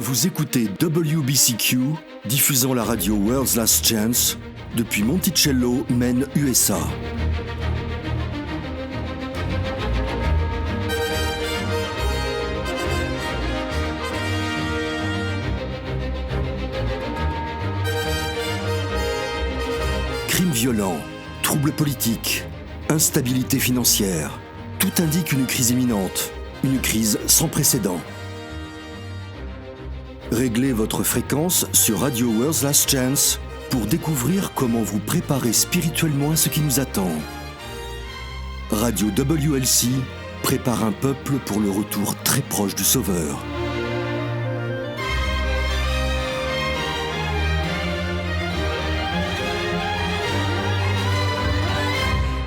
Vous écoutez WBCQ, diffusant la radio World's Last Chance depuis Monticello, Maine, USA. Crimes violents, troubles politiques, instabilité financière, tout indique une crise imminente, une crise sans précédent. Réglez votre fréquence sur Radio World's Last Chance pour découvrir comment vous préparer spirituellement à ce qui nous attend. Radio WLC prépare un peuple pour le retour très proche du Sauveur.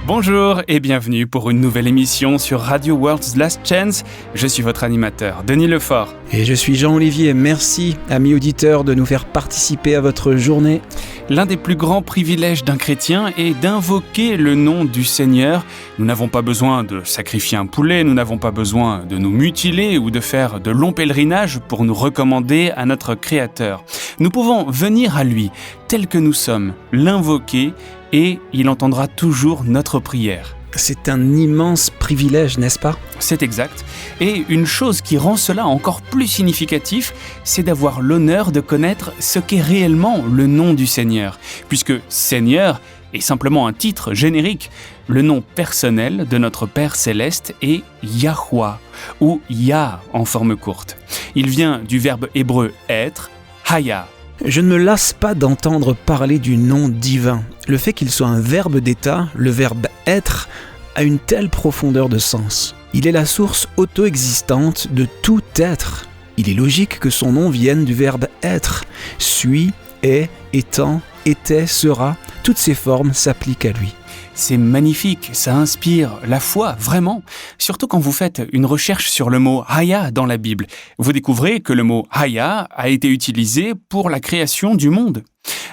Bonjour et bienvenue pour une nouvelle émission sur Radio World's Last Chance. Je suis votre animateur, Denis Lefort. Et je suis Jean-Olivier. Merci, amis auditeurs, de nous faire participer à votre journée. L'un des plus grands privilèges d'un chrétien est d'invoquer le nom du Seigneur. Nous n'avons pas besoin de sacrifier un poulet, nous n'avons pas besoin de nous mutiler ou de faire de longs pèlerinages pour nous recommander à notre Créateur. Nous pouvons venir à lui, tel que nous sommes, l'invoquer et il entendra toujours notre prière. C'est un immense privilège, n'est-ce pas ? C'est exact. Et une chose qui rend cela encore plus significatif, c'est d'avoir l'honneur de connaître ce qu'est réellement le nom du Seigneur. Puisque Seigneur est simplement un titre générique. Le nom personnel de notre Père Céleste est Yahwa, ou Yah en forme courte. Il vient du verbe hébreu être, Haya. Je ne me lasse pas d'entendre parler du nom divin. Le fait qu'il soit un verbe d'état, le verbe être, a une telle profondeur de sens. Il est la source auto-existante de tout être. Il est logique que son nom vienne du verbe être. Suis, est, étant, était, sera, toutes ces formes s'appliquent à lui. C'est magnifique, ça inspire la foi, vraiment. Surtout quand vous faites une recherche sur le mot « Haya » dans la Bible. Vous découvrez que le mot « Haya » a été utilisé pour la création du monde.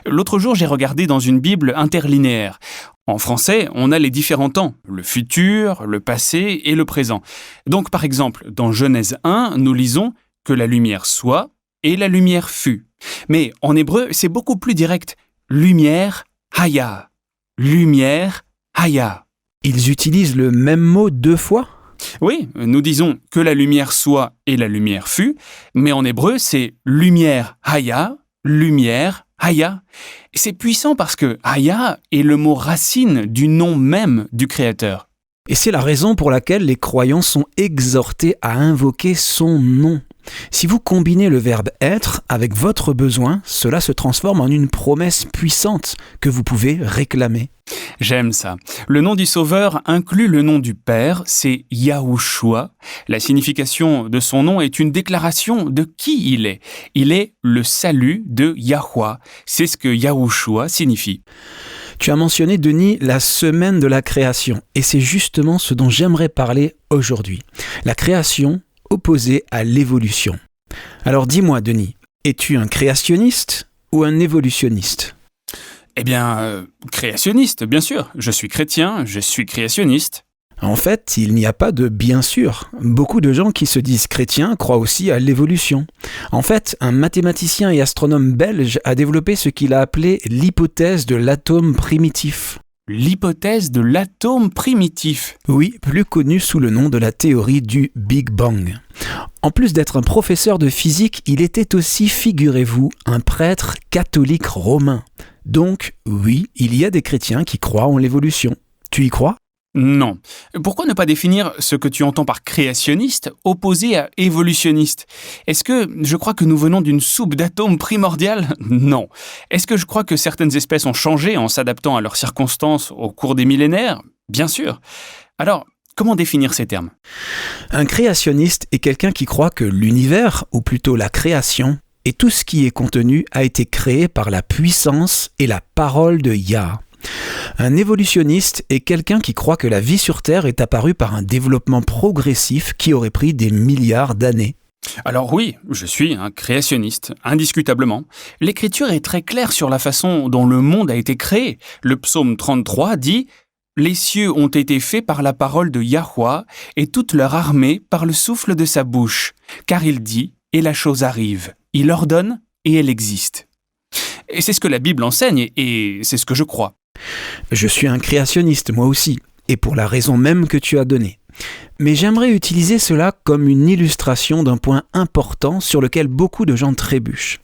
L'autre jour, j'ai regardé dans une Bible interlinéaire. En français, on a les différents temps, le futur, le passé et le présent. Donc, par exemple, dans Genèse 1, nous lisons « que la lumière soit et la lumière fut ». Mais en hébreu, c'est beaucoup plus direct. « Lumière, Haya ». Lumière, Haya. Ils utilisent le même mot deux fois ? Oui, nous disons que la lumière soit et la lumière fut, mais en hébreu c'est lumière Haya, lumière Haya. C'est puissant parce que Haya est le mot racine du nom même du Créateur. Et c'est la raison pour laquelle les croyants sont exhortés à invoquer son nom. Si vous combinez le verbe être avec votre besoin, cela se transforme en une promesse puissante que vous pouvez réclamer. J'aime ça. Le nom du Sauveur inclut le nom du Père, c'est Yahushua. La signification de son nom est une déclaration de qui il est. Il est le salut de Yahwa. C'est ce que Yahushua signifie. Tu as mentionné, Denis, la semaine de la création. Et c'est justement ce dont j'aimerais parler aujourd'hui. La création opposée à l'évolution. Alors dis-moi, Denis, es-tu un créationniste ou un évolutionniste ? Eh bien, créationniste, bien sûr. Je suis chrétien, je suis créationniste. En fait, il n'y a pas de bien sûr. Beaucoup de gens qui se disent chrétiens croient aussi à l'évolution. En fait, un mathématicien et astronome belge a développé ce qu'il a appelé l'hypothèse de l'atome primitif. L'hypothèse de l'atome primitif. Oui, plus connue sous le nom de la théorie du Big Bang. En plus d'être un professeur de physique, il était aussi, figurez-vous, un prêtre catholique romain. Donc, oui, il y a des chrétiens qui croient en l'évolution. Tu y crois ? Non. Pourquoi ne pas définir ce que tu entends par créationniste opposé à évolutionniste ? Est-ce que je crois que nous venons d'une soupe d'atomes primordiale ? Non. Est-ce que je crois que certaines espèces ont changé en s'adaptant à leurs circonstances au cours des millénaires ? Bien sûr. Alors, comment définir ces termes ? Un créationniste est quelqu'un qui croit que l'univers, ou plutôt la création, et tout ce qui est contenu a été créé par la puissance et la parole de Yah. Un évolutionniste est quelqu'un qui croit que la vie sur Terre est apparue par un développement progressif qui aurait pris des milliards d'années. Alors oui, je suis un créationniste, indiscutablement. L'Écriture est très claire sur la façon dont le monde a été créé. Le psaume 33 dit « Les cieux ont été faits par la parole de Yahwa et toute leur armée par le souffle de sa bouche. Car il dit « et la chose arrive. Il ordonne et elle existe. Et c'est ce que la Bible enseigne et c'est ce que je crois. Je suis un créationniste, moi aussi, et pour la raison même que tu as donnée. Mais j'aimerais utiliser cela comme une illustration d'un point important sur lequel beaucoup de gens trébuchent.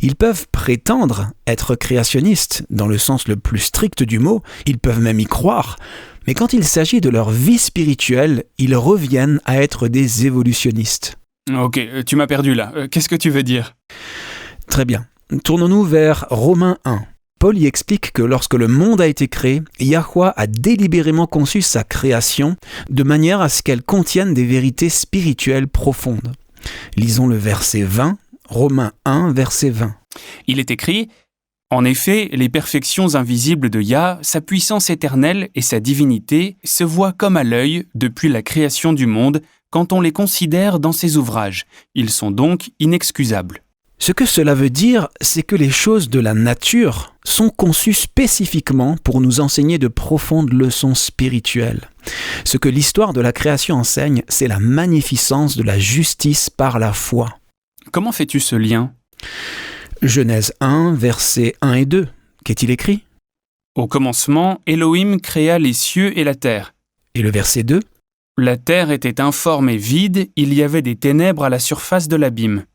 Ils peuvent prétendre être créationnistes, dans le sens le plus strict du mot, ils peuvent même y croire, mais quand il s'agit de leur vie spirituelle, ils reviennent à être des évolutionnistes. Ok, tu m'as perdu là. Qu'est-ce que tu veux dire ? Très bien. Tournons-nous vers Romains 1. Paul y explique que lorsque le monde a été créé, Yahweh a délibérément conçu sa création de manière à ce qu'elle contienne des vérités spirituelles profondes. Lisons le verset 20, Romains 1, verset 20. Il est écrit « En effet, les perfections invisibles de Yah, sa puissance éternelle et sa divinité se voient comme à l'œil depuis la création du monde quand on les considère dans ses ouvrages. Ils sont donc inexcusables. » Ce que cela veut dire, c'est que les choses de la nature sont conçues spécifiquement pour nous enseigner de profondes leçons spirituelles. Ce que l'histoire de la création enseigne, c'est la magnificence de la justice par la foi. Comment fais-tu ce lien ? Genèse 1, versets 1 et 2. Qu'est-il écrit ? Au commencement, Elohim créa les cieux et la terre. Et le verset 2 ? La terre était informe et vide, il y avait des ténèbres à la surface de l'abîme.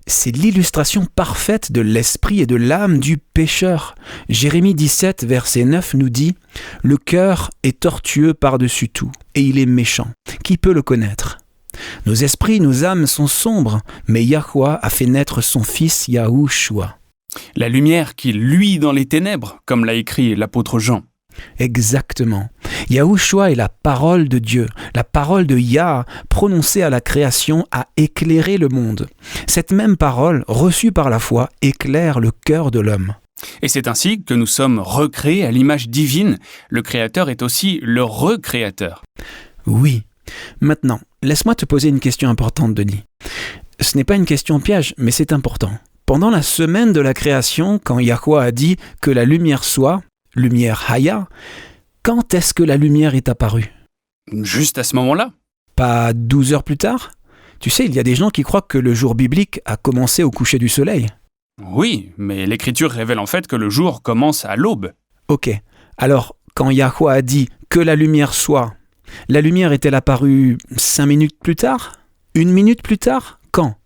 C'est l'illustration parfaite de l'esprit et de l'âme du pécheur. Jérémie 17, verset 9 nous dit « Le cœur est tortueux par-dessus tout, et il est méchant. Qui peut le connaître ?» Nos esprits, nos âmes sont sombres, mais Yahweh a fait naître son fils Yahushua. La lumière qui luit dans les ténèbres, comme l'a écrit l'apôtre Jean. Exactement. Yahushua est la parole de Dieu. La parole de Yah, prononcée à la création, a éclairé le monde. Cette même parole, reçue par la foi, éclaire le cœur de l'homme. Et c'est ainsi que nous sommes recréés à l'image divine. Le Créateur est aussi le recréateur. Oui. Maintenant, laisse-moi te poser une question importante, Denis. Ce n'est pas une question piège, mais c'est important. Pendant la semaine de la création, quand Yahweh a dit que la lumière soit, lumière Haya, quand est-ce que la lumière est apparue ? Juste à ce moment-là ? Pas 12 heures plus tard ? Tu sais, il y a des gens qui croient que le jour biblique a commencé au coucher du soleil. Oui, mais l'Écriture révèle en fait que le jour commence à l'aube. Ok, alors quand Yahweh a dit que la lumière soit, la lumière est-elle apparue 5 minutes plus tard ? 1 minute plus tard ? Quand ?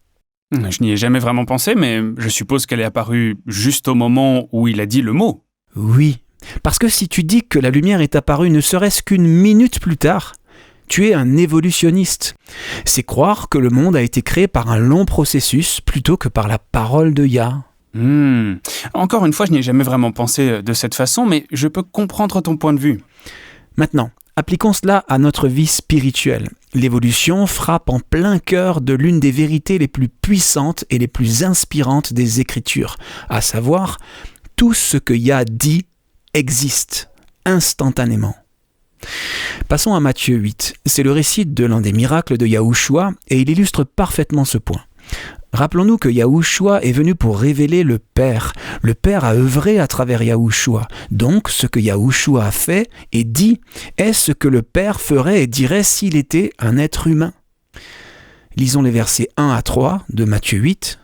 Je n'y ai jamais vraiment pensé, mais je suppose qu'elle est apparue juste au moment où il a dit le mot. Oui, parce que si tu dis que la lumière est apparue ne serait-ce qu'1 minute plus tard, tu es un évolutionniste. C'est croire que le monde a été créé par un long processus plutôt que par la parole de Yah. Encore une fois, je n'y ai jamais vraiment pensé de cette façon, mais je peux comprendre ton point de vue. Maintenant, appliquons cela à notre vie spirituelle. L'évolution frappe en plein cœur de l'une des vérités les plus puissantes et les plus inspirantes des Écritures, à savoir, tout ce que Yah dit existe instantanément. Passons à Matthieu 8. C'est le récit de l'un des miracles de Yahushua et il illustre parfaitement ce point. Rappelons-nous que Yahushua est venu pour révéler le Père. Le Père a œuvré à travers Yahushua. Donc, ce que Yahushua a fait et dit est ce que le Père ferait et dirait s'il était un être humain. Lisons les versets 1 à 3 de Matthieu 8.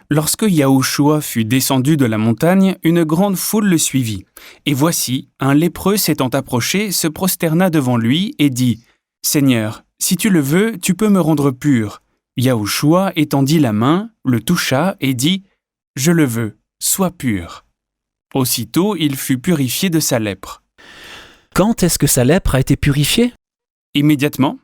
Lorsque Yahushua fut descendu de la montagne, une grande foule le suivit. Et voici, un lépreux s'étant approché, se prosterna devant lui et dit « Seigneur, si tu le veux, tu peux me rendre pur. » Yahushua étendit la main, le toucha et dit « Je le veux, sois pur. » Aussitôt, il fut purifié de sa lèpre. Quand est-ce que sa lèpre a été purifiée ? Immédiatement.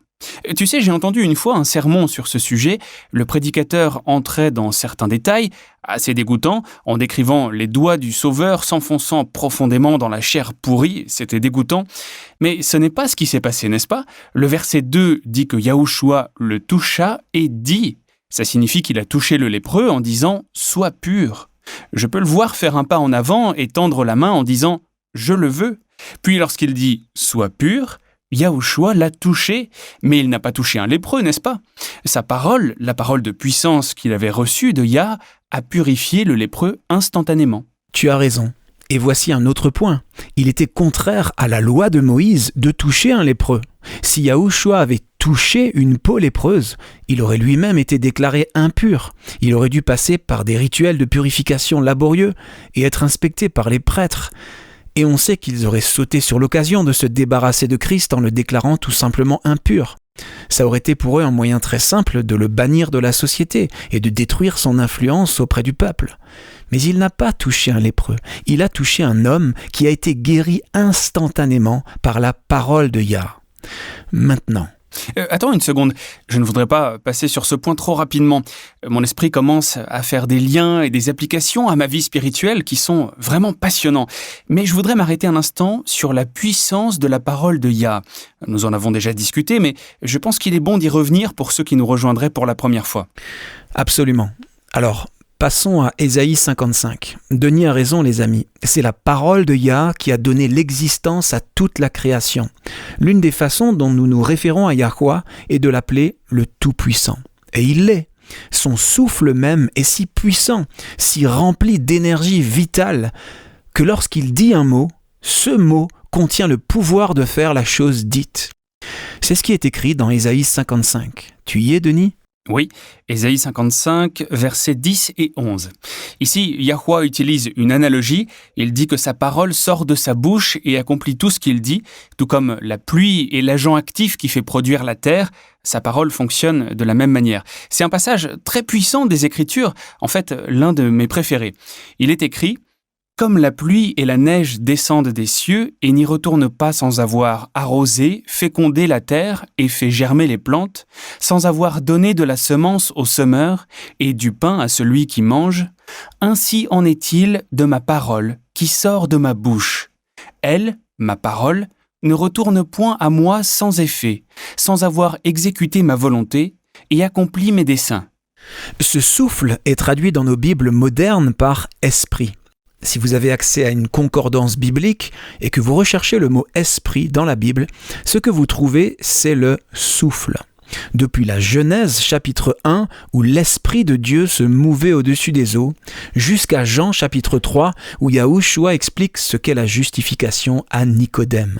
Tu sais, j'ai entendu une fois un sermon sur ce sujet. Le prédicateur entrait dans certains détails, assez dégoûtants, en décrivant les doigts du Sauveur s'enfonçant profondément dans la chair pourrie. C'était dégoûtant. Mais ce n'est pas ce qui s'est passé, n'est-ce pas ? Le verset 2 dit que Yahushua le toucha et dit. Ça signifie qu'il a touché le lépreux en disant « Sois pur ». Je peux le voir faire un pas en avant et tendre la main en disant « Je le veux ». Puis lorsqu'il dit « Sois pur », Yahushua l'a touché, mais il n'a pas touché un lépreux, n'est-ce pas ? Sa parole, la parole de puissance qu'il avait reçue de Yah, a purifié le lépreux instantanément. Tu as raison. Et voici un autre point. Il était contraire à la loi de Moïse de toucher un lépreux. Si Yahushua avait touché une peau lépreuse, il aurait lui-même été déclaré impur. Il aurait dû passer par des rituels de purification laborieux et être inspecté par les prêtres. Et on sait qu'ils auraient sauté sur l'occasion de se débarrasser de Christ en le déclarant tout simplement impur. Ça aurait été pour eux un moyen très simple de le bannir de la société et de détruire son influence auprès du peuple. Mais il n'a pas touché un lépreux, il a touché un homme qui a été guéri instantanément par la parole de Yah. Maintenant, Attends une seconde, je ne voudrais pas passer sur ce point trop rapidement. Mon esprit commence à faire des liens et des applications à ma vie spirituelle qui sont vraiment passionnants. Mais je voudrais m'arrêter un instant sur la puissance de la parole de Yah. Nous en avons déjà discuté, mais je pense qu'il est bon d'y revenir pour ceux qui nous rejoindraient pour la première fois. Absolument. Alors, passons à Ésaïe 55. Denis a raison, les amis. C'est la parole de Yah qui a donné l'existence à toute la création. L'une des façons dont nous nous référons à Yahweh est de l'appeler le Tout-Puissant. Et il l'est. Son souffle même est si puissant, si rempli d'énergie vitale, que lorsqu'il dit un mot, ce mot contient le pouvoir de faire la chose dite. C'est ce qui est écrit dans Ésaïe 55. Tu y es, Denis ? Oui, Ésaïe 55, versets 10 et 11. Ici, Yahweh utilise une analogie. Il dit que sa parole sort de sa bouche et accomplit tout ce qu'il dit, tout comme la pluie est l'agent actif qui fait produire la terre. Sa parole fonctionne de la même manière. C'est un passage très puissant des Écritures, en fait l'un de mes préférés. Il est écrit « Comme la pluie et la neige descendent des cieux et n'y retournent pas sans avoir arrosé, fécondé la terre et fait germer les plantes, sans avoir donné de la semence au semeur et du pain à celui qui mange, ainsi en est-il de ma parole qui sort de ma bouche. Elle, ma parole, ne retourne point à moi sans effet, sans avoir exécuté ma volonté et accompli mes desseins. » Ce souffle est traduit dans nos Bibles modernes par « esprit ». Si vous avez accès à une concordance biblique et que vous recherchez le mot « esprit » dans la Bible, ce que vous trouvez, c'est le souffle. Depuis la Genèse chapitre 1, où l'Esprit de Dieu se mouvait au-dessus des eaux, jusqu'à Jean chapitre 3, où Yahushua explique ce qu'est la justification à Nicodème.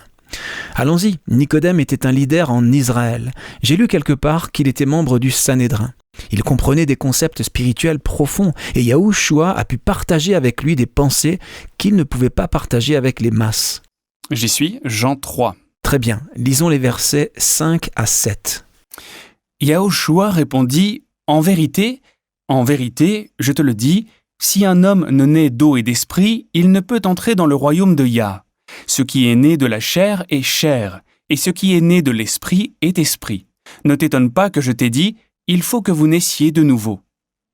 Allons-y, Nicodème était un leader en Israël. J'ai lu quelque part qu'il était membre du Sanhédrin. Il comprenait des concepts spirituels profonds et Yahushua a pu partager avec lui des pensées qu'il ne pouvait pas partager avec les masses. J'y suis, Jean 3. Très bien, lisons les versets 5 à 7. Yahushua répondit « En vérité, je te le dis, si un homme ne naît d'eau et d'esprit, il ne peut entrer dans le royaume de Yah. Ce qui est né de la chair est chair, et ce qui est né de l'esprit est esprit. Ne t'étonne pas que je t'ai dit, il faut que vous naissiez de nouveau. »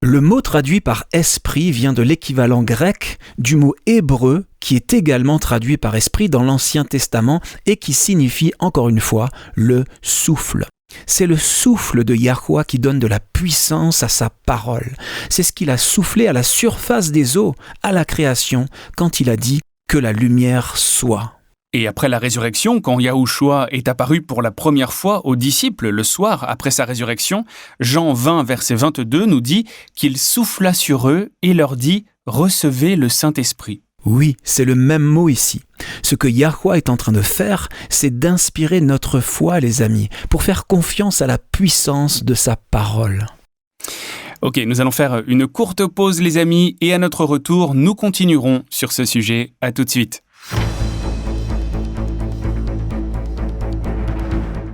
Le mot traduit par « esprit » vient de l'équivalent grec du mot hébreu qui est également traduit par « esprit » dans l'Ancien Testament et qui signifie, encore une fois, le souffle. C'est le souffle de Yahweh qui donne de la puissance à sa parole. C'est ce qu'il a soufflé à la surface des eaux, à la création, quand il a dit « que la lumière soit ». Et après la résurrection, quand Yahushua est apparu pour la première fois aux disciples le soir après sa résurrection, Jean 20, verset 22 nous dit qu'il souffla sur eux et leur dit « Recevez le Saint-Esprit ». Oui, c'est le même mot ici. Ce que Yahweh est en train de faire, c'est d'inspirer notre foi, les amis, pour faire confiance à la puissance de sa parole. Ok, nous allons faire une courte pause, les amis, et à notre retour, nous continuerons sur ce sujet. À tout de suite.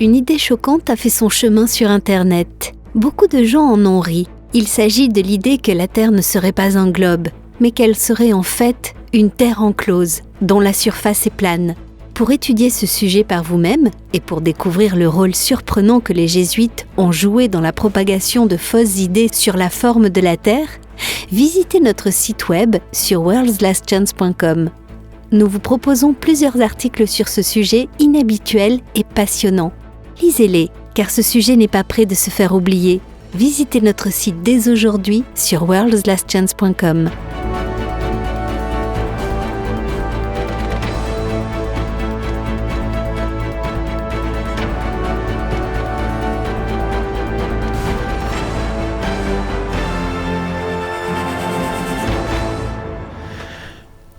Une idée choquante a fait son chemin sur Internet. Beaucoup de gens en ont ri. Il s'agit de l'idée que la Terre ne serait pas un globe, mais qu'elle serait en fait une terre enclose, dont la surface est plane. Pour étudier ce sujet par vous-même, et pour découvrir le rôle surprenant que les jésuites ont joué dans la propagation de fausses idées sur la forme de la Terre, visitez notre site web sur worldslastchance.com. Nous vous proposons plusieurs articles sur ce sujet inhabituel et passionnant. Lisez-les, car ce sujet n'est pas prêt de se faire oublier. Visitez notre site dès aujourd'hui sur worldslastchance.com.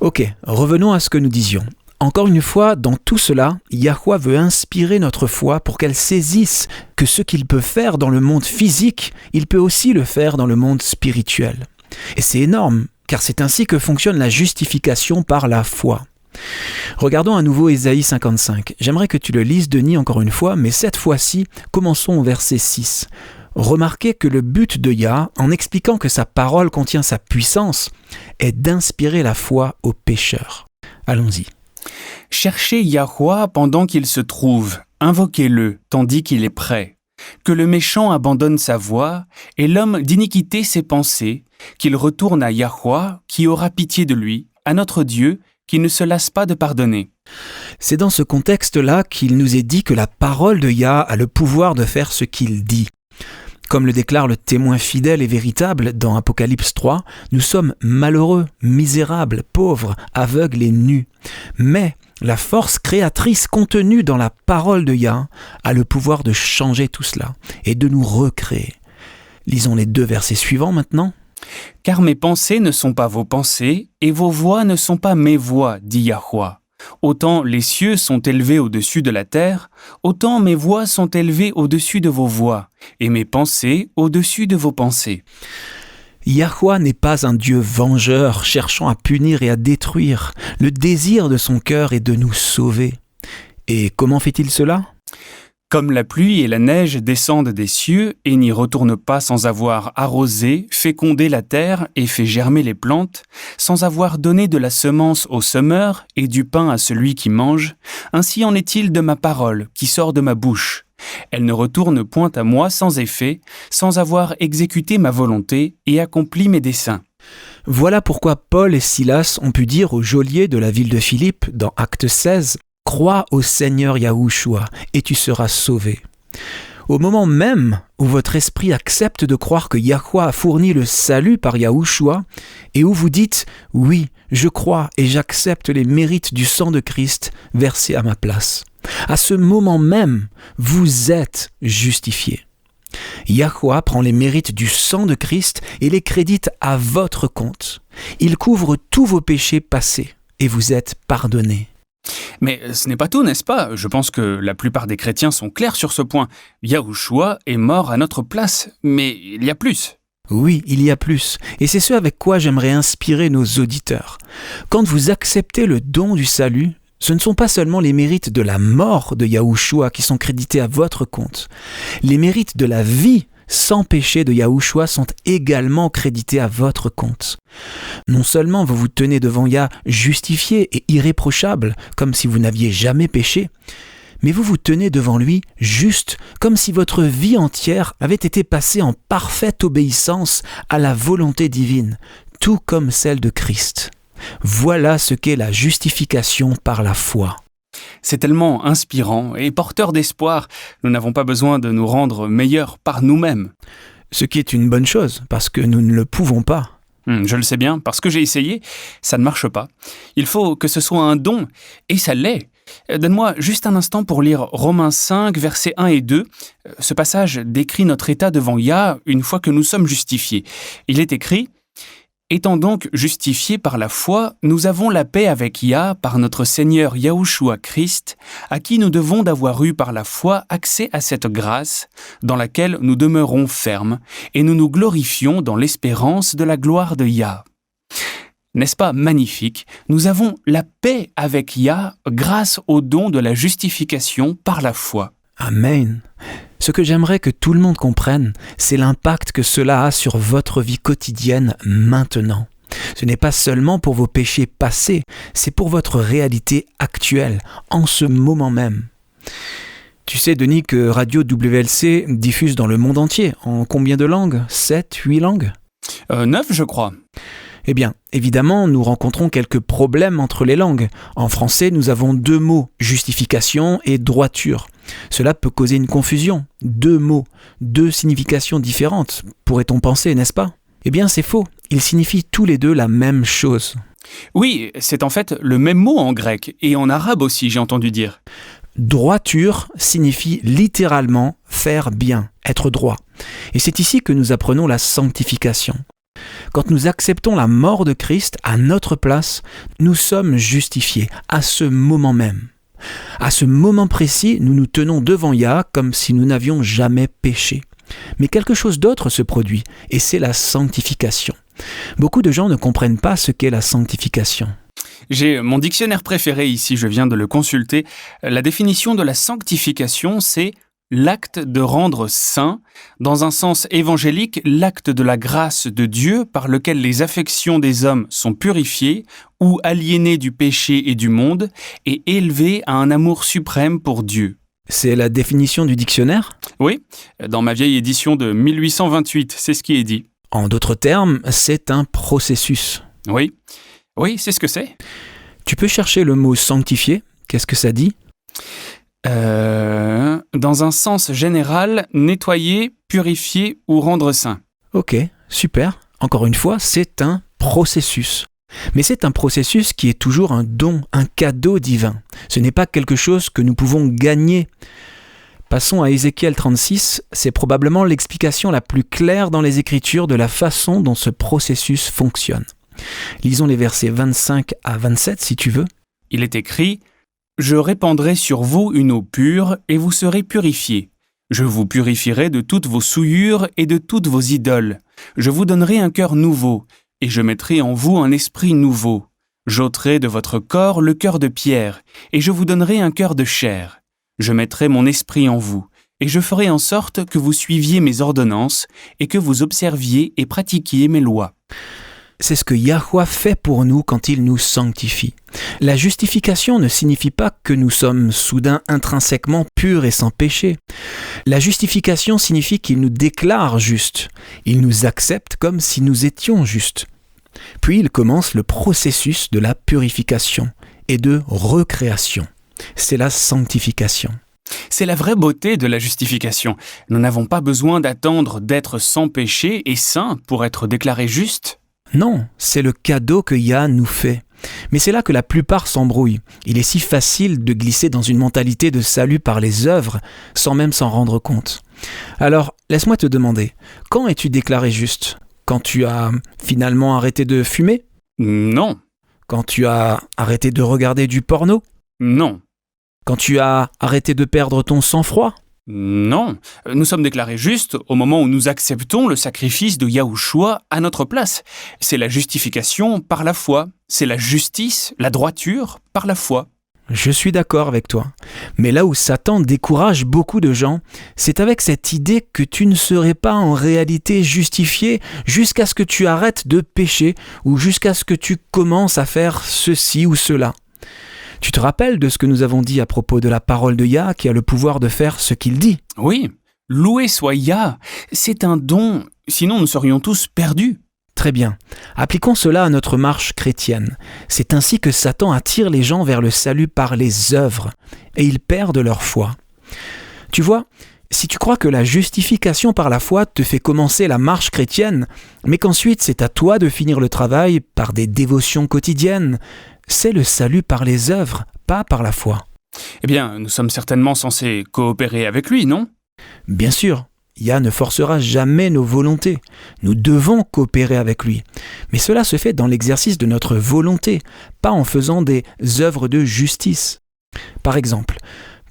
Ok, revenons à ce que nous disions. Encore une fois, dans tout cela, Yahweh veut inspirer notre foi pour qu'elle saisisse que ce qu'il peut faire dans le monde physique, il peut aussi le faire dans le monde spirituel. Et c'est énorme, car c'est ainsi que fonctionne la justification par la foi. Regardons à nouveau Ésaïe 55. J'aimerais que tu le lises, Denis, encore une fois, mais cette fois-ci, commençons au verset 6. Remarquez que le but de Yah, en expliquant que sa parole contient sa puissance, est d'inspirer la foi aux pécheurs. Allons-y. Cherchez Yahweh pendant qu'il se trouve, invoquez-le tandis qu'il est prêt. Que le méchant abandonne sa voie et l'homme d'iniquité ses pensées, qu'il retourne à Yahweh qui aura pitié de lui, à notre Dieu qui ne se lasse pas de pardonner. C'est dans ce contexte-là qu'il nous est dit que la parole de Yah a le pouvoir de faire ce qu'il dit. Comme le déclare le témoin fidèle et véritable dans Apocalypse 3, nous sommes malheureux, misérables, pauvres, aveugles et nus. Mais la force créatrice contenue dans la parole de Yah a le pouvoir de changer tout cela et de nous recréer. Lisons les 2 versets suivants maintenant. « Car mes pensées ne sont pas vos pensées, et vos voix ne sont pas mes voix, dit Yahweh. Autant les cieux sont élevés au-dessus de la terre, autant mes voix sont élevées au-dessus de vos voix, et mes pensées au-dessus de vos pensées. » Yahweh n'est pas un Dieu vengeur cherchant à punir et à détruire. Le désir de son cœur est de nous sauver. Et comment fait-il cela ? Comme la pluie et la neige descendent des cieux et n'y retournent pas sans avoir arrosé, fécondé la terre et fait germer les plantes, sans avoir donné de la semence au semeur et du pain à celui qui mange, ainsi en est-il de ma parole qui sort de ma bouche. Elle ne retourne point à moi sans effet, sans avoir exécuté ma volonté et accompli mes desseins. Voilà pourquoi Paul et Silas ont pu dire au geôlier de la ville de Philippe, dans Acte 16, « Crois au Seigneur Yahushua, et tu seras sauvé. » Au moment même où votre esprit accepte de croire que Yahweh a fourni le salut par Yahushua, et où vous dites « Oui, je crois et j'accepte les mérites du sang de Christ versé à ma place. » À ce moment même, vous êtes justifiés. Yahweh prend les mérites du sang de Christ et les crédite à votre compte. Il couvre tous vos péchés passés et vous êtes pardonnés. Mais ce n'est pas tout, n'est-ce pas ? Je pense que la plupart des chrétiens sont clairs sur ce point. Yahushua est mort à notre place, mais il y a plus. Oui, il y a plus, et c'est ce avec quoi j'aimerais inspirer nos auditeurs. Quand vous acceptez le don du salut, ce ne sont pas seulement les mérites de la mort de Yahushua qui sont crédités à votre compte. Les mérites de la vie sans péché de Yahushua sont également crédités à votre compte. Non seulement vous vous tenez devant Yah justifié et irréprochable, comme si vous n'aviez jamais péché, mais vous vous tenez devant lui juste, comme si votre vie entière avait été passée en parfaite obéissance à la volonté divine, tout comme celle de Christ. Voilà ce qu'est la justification par la foi. C'est tellement inspirant et porteur d'espoir. Nous n'avons pas besoin de nous rendre meilleurs par nous-mêmes. Ce qui est une bonne chose, parce que nous ne le pouvons pas. Je le sais bien, parce que j'ai essayé, ça ne marche pas. Il faut que ce soit un don, et ça l'est. Donne-moi juste un instant pour lire Romains 5, versets 1 et 2. Ce passage décrit notre état devant Yah une fois que nous sommes justifiés. Il est écrit « Étant donc justifiés par la foi, nous avons la paix avec Yah par notre Seigneur Yahushua Christ, à qui nous devons d'avoir eu par la foi accès à cette grâce, dans laquelle nous demeurons fermes, et nous nous glorifions dans l'espérance de la gloire de Yah. » N'est-ce pas magnifique ? Nous avons la paix avec Yah grâce au don de la justification par la foi. Amen. Ce que j'aimerais que tout le monde comprenne, c'est l'impact que cela a sur votre vie quotidienne maintenant. Ce n'est pas seulement pour vos péchés passés, c'est pour votre réalité actuelle, en ce moment même. Tu sais, Denis, que Radio WLC diffuse dans le monde entier. En combien de langues ? 7, 8 langues ? 9, je crois. Eh bien, évidemment, nous rencontrons quelques problèmes entre les langues. En français, nous avons 2 mots, justification et droiture. Cela peut causer une confusion. 2 mots, 2 significations différentes, pourrait-on penser, n'est-ce pas ? Eh bien, c'est faux. Ils signifient tous les 2 la même chose. Oui, c'est en fait le même mot en grec, et en arabe aussi, j'ai entendu dire. Droiture signifie littéralement faire bien, être droit. Et c'est ici que nous apprenons la sanctification. Quand nous acceptons la mort de Christ à notre place, nous sommes justifiés à ce moment même. À ce moment précis, nous nous tenons devant Yah comme si nous n'avions jamais péché. Mais quelque chose d'autre se produit, et c'est la sanctification. Beaucoup de gens ne comprennent pas ce qu'est la sanctification. J'ai mon dictionnaire préféré ici, je viens de le consulter. La définition de la sanctification, c'est l'acte de rendre saint, dans un sens évangélique, l'acte de la grâce de Dieu par lequel les affections des hommes sont purifiées ou aliénées du péché et du monde et élevées à un amour suprême pour Dieu. C'est la définition du dictionnaire ? Oui, dans ma vieille édition de 1828, c'est ce qui est dit. En d'autres termes, c'est un processus. Oui, c'est ce que c'est. Tu peux chercher le mot « sanctifié », qu'est-ce que ça dit ? Dans un sens général, nettoyer, purifier ou rendre saint. Ok, super. Encore une fois, c'est un processus. Mais c'est un processus qui est toujours un don, un cadeau divin. Ce n'est pas quelque chose que nous pouvons gagner. Passons à Ézéchiel 36, c'est probablement l'explication la plus claire dans les Écritures de la façon dont ce processus fonctionne. Lisons les versets 25 à 27 si tu veux. Il est écrit « Je répandrai sur vous une eau pure et vous serez purifiés. Je vous purifierai de toutes vos souillures et de toutes vos idoles. Je vous donnerai un cœur nouveau et je mettrai en vous un esprit nouveau. J'ôterai de votre corps le cœur de pierre et je vous donnerai un cœur de chair. Je mettrai mon esprit en vous et je ferai en sorte que vous suiviez mes ordonnances et que vous observiez et pratiquiez mes lois. » C'est ce que Yahweh fait pour nous quand il nous sanctifie. La justification ne signifie pas que nous sommes soudain intrinsèquement purs et sans péché. La justification signifie qu'il nous déclare justes. Il nous accepte comme si nous étions justes. Puis il commence le processus de la purification et de recréation. C'est la sanctification. C'est la vraie beauté de la justification. Nous n'avons pas besoin d'attendre d'être sans péché et saints pour être déclarés justes. Non, c'est le cadeau que Yah nous fait. Mais c'est là que la plupart s'embrouillent. Il est si facile de glisser dans une mentalité de salut par les œuvres sans même s'en rendre compte. Alors, laisse-moi te demander, quand es-tu déclaré juste ? Quand tu as finalement arrêté de fumer ? Non. Quand tu as arrêté de regarder du porno ? Non. Quand tu as arrêté de perdre ton sang-froid ? Non, nous sommes déclarés justes au moment où nous acceptons le sacrifice de Yahushua à notre place. C'est la justification par la foi, c'est la justice, la droiture par la foi. Je suis d'accord avec toi. Mais là où Satan décourage beaucoup de gens, c'est avec cette idée que tu ne serais pas en réalité justifié jusqu'à ce que tu arrêtes de pécher ou jusqu'à ce que tu commences à faire ceci ou cela. Tu te rappelles de ce que nous avons dit à propos de la parole de Yah qui a le pouvoir de faire ce qu'il dit ? Oui, loué soit Yah, c'est un don, sinon nous serions tous perdus. Très bien. Appliquons cela à notre marche chrétienne. C'est ainsi que Satan attire les gens vers le salut par les œuvres, et ils perdent leur foi. Tu vois, si tu crois que la justification par la foi te fait commencer la marche chrétienne, mais qu'ensuite c'est à toi de finir le travail par des dévotions quotidiennes, c'est le salut par les œuvres, pas par la foi. Eh bien, nous sommes certainement censés coopérer avec lui, non ? Bien sûr, Yah ne forcera jamais nos volontés. Nous devons coopérer avec lui. Mais cela se fait dans l'exercice de notre volonté, pas en faisant des œuvres de justice. Par exemple,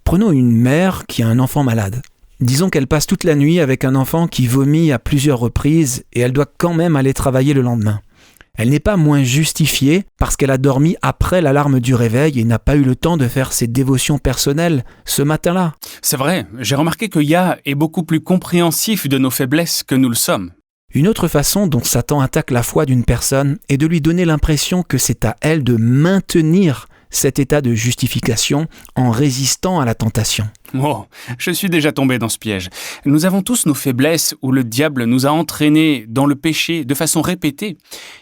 prenons une mère qui a un enfant malade. Disons qu'elle passe toute la nuit avec un enfant qui vomit à plusieurs reprises et elle doit quand même aller travailler le lendemain. Elle n'est pas moins justifiée parce qu'elle a dormi après l'alarme du réveil et n'a pas eu le temps de faire ses dévotions personnelles ce matin-là. C'est vrai, j'ai remarqué que Yah est beaucoup plus compréhensif de nos faiblesses que nous le sommes. Une autre façon dont Satan attaque la foi d'une personne est de lui donner l'impression que c'est à elle de maintenir cet état de justification en résistant à la tentation. Oh, je suis déjà tombé dans ce piège. Nous avons tous nos faiblesses où le diable nous a entraînés dans le péché de façon répétée.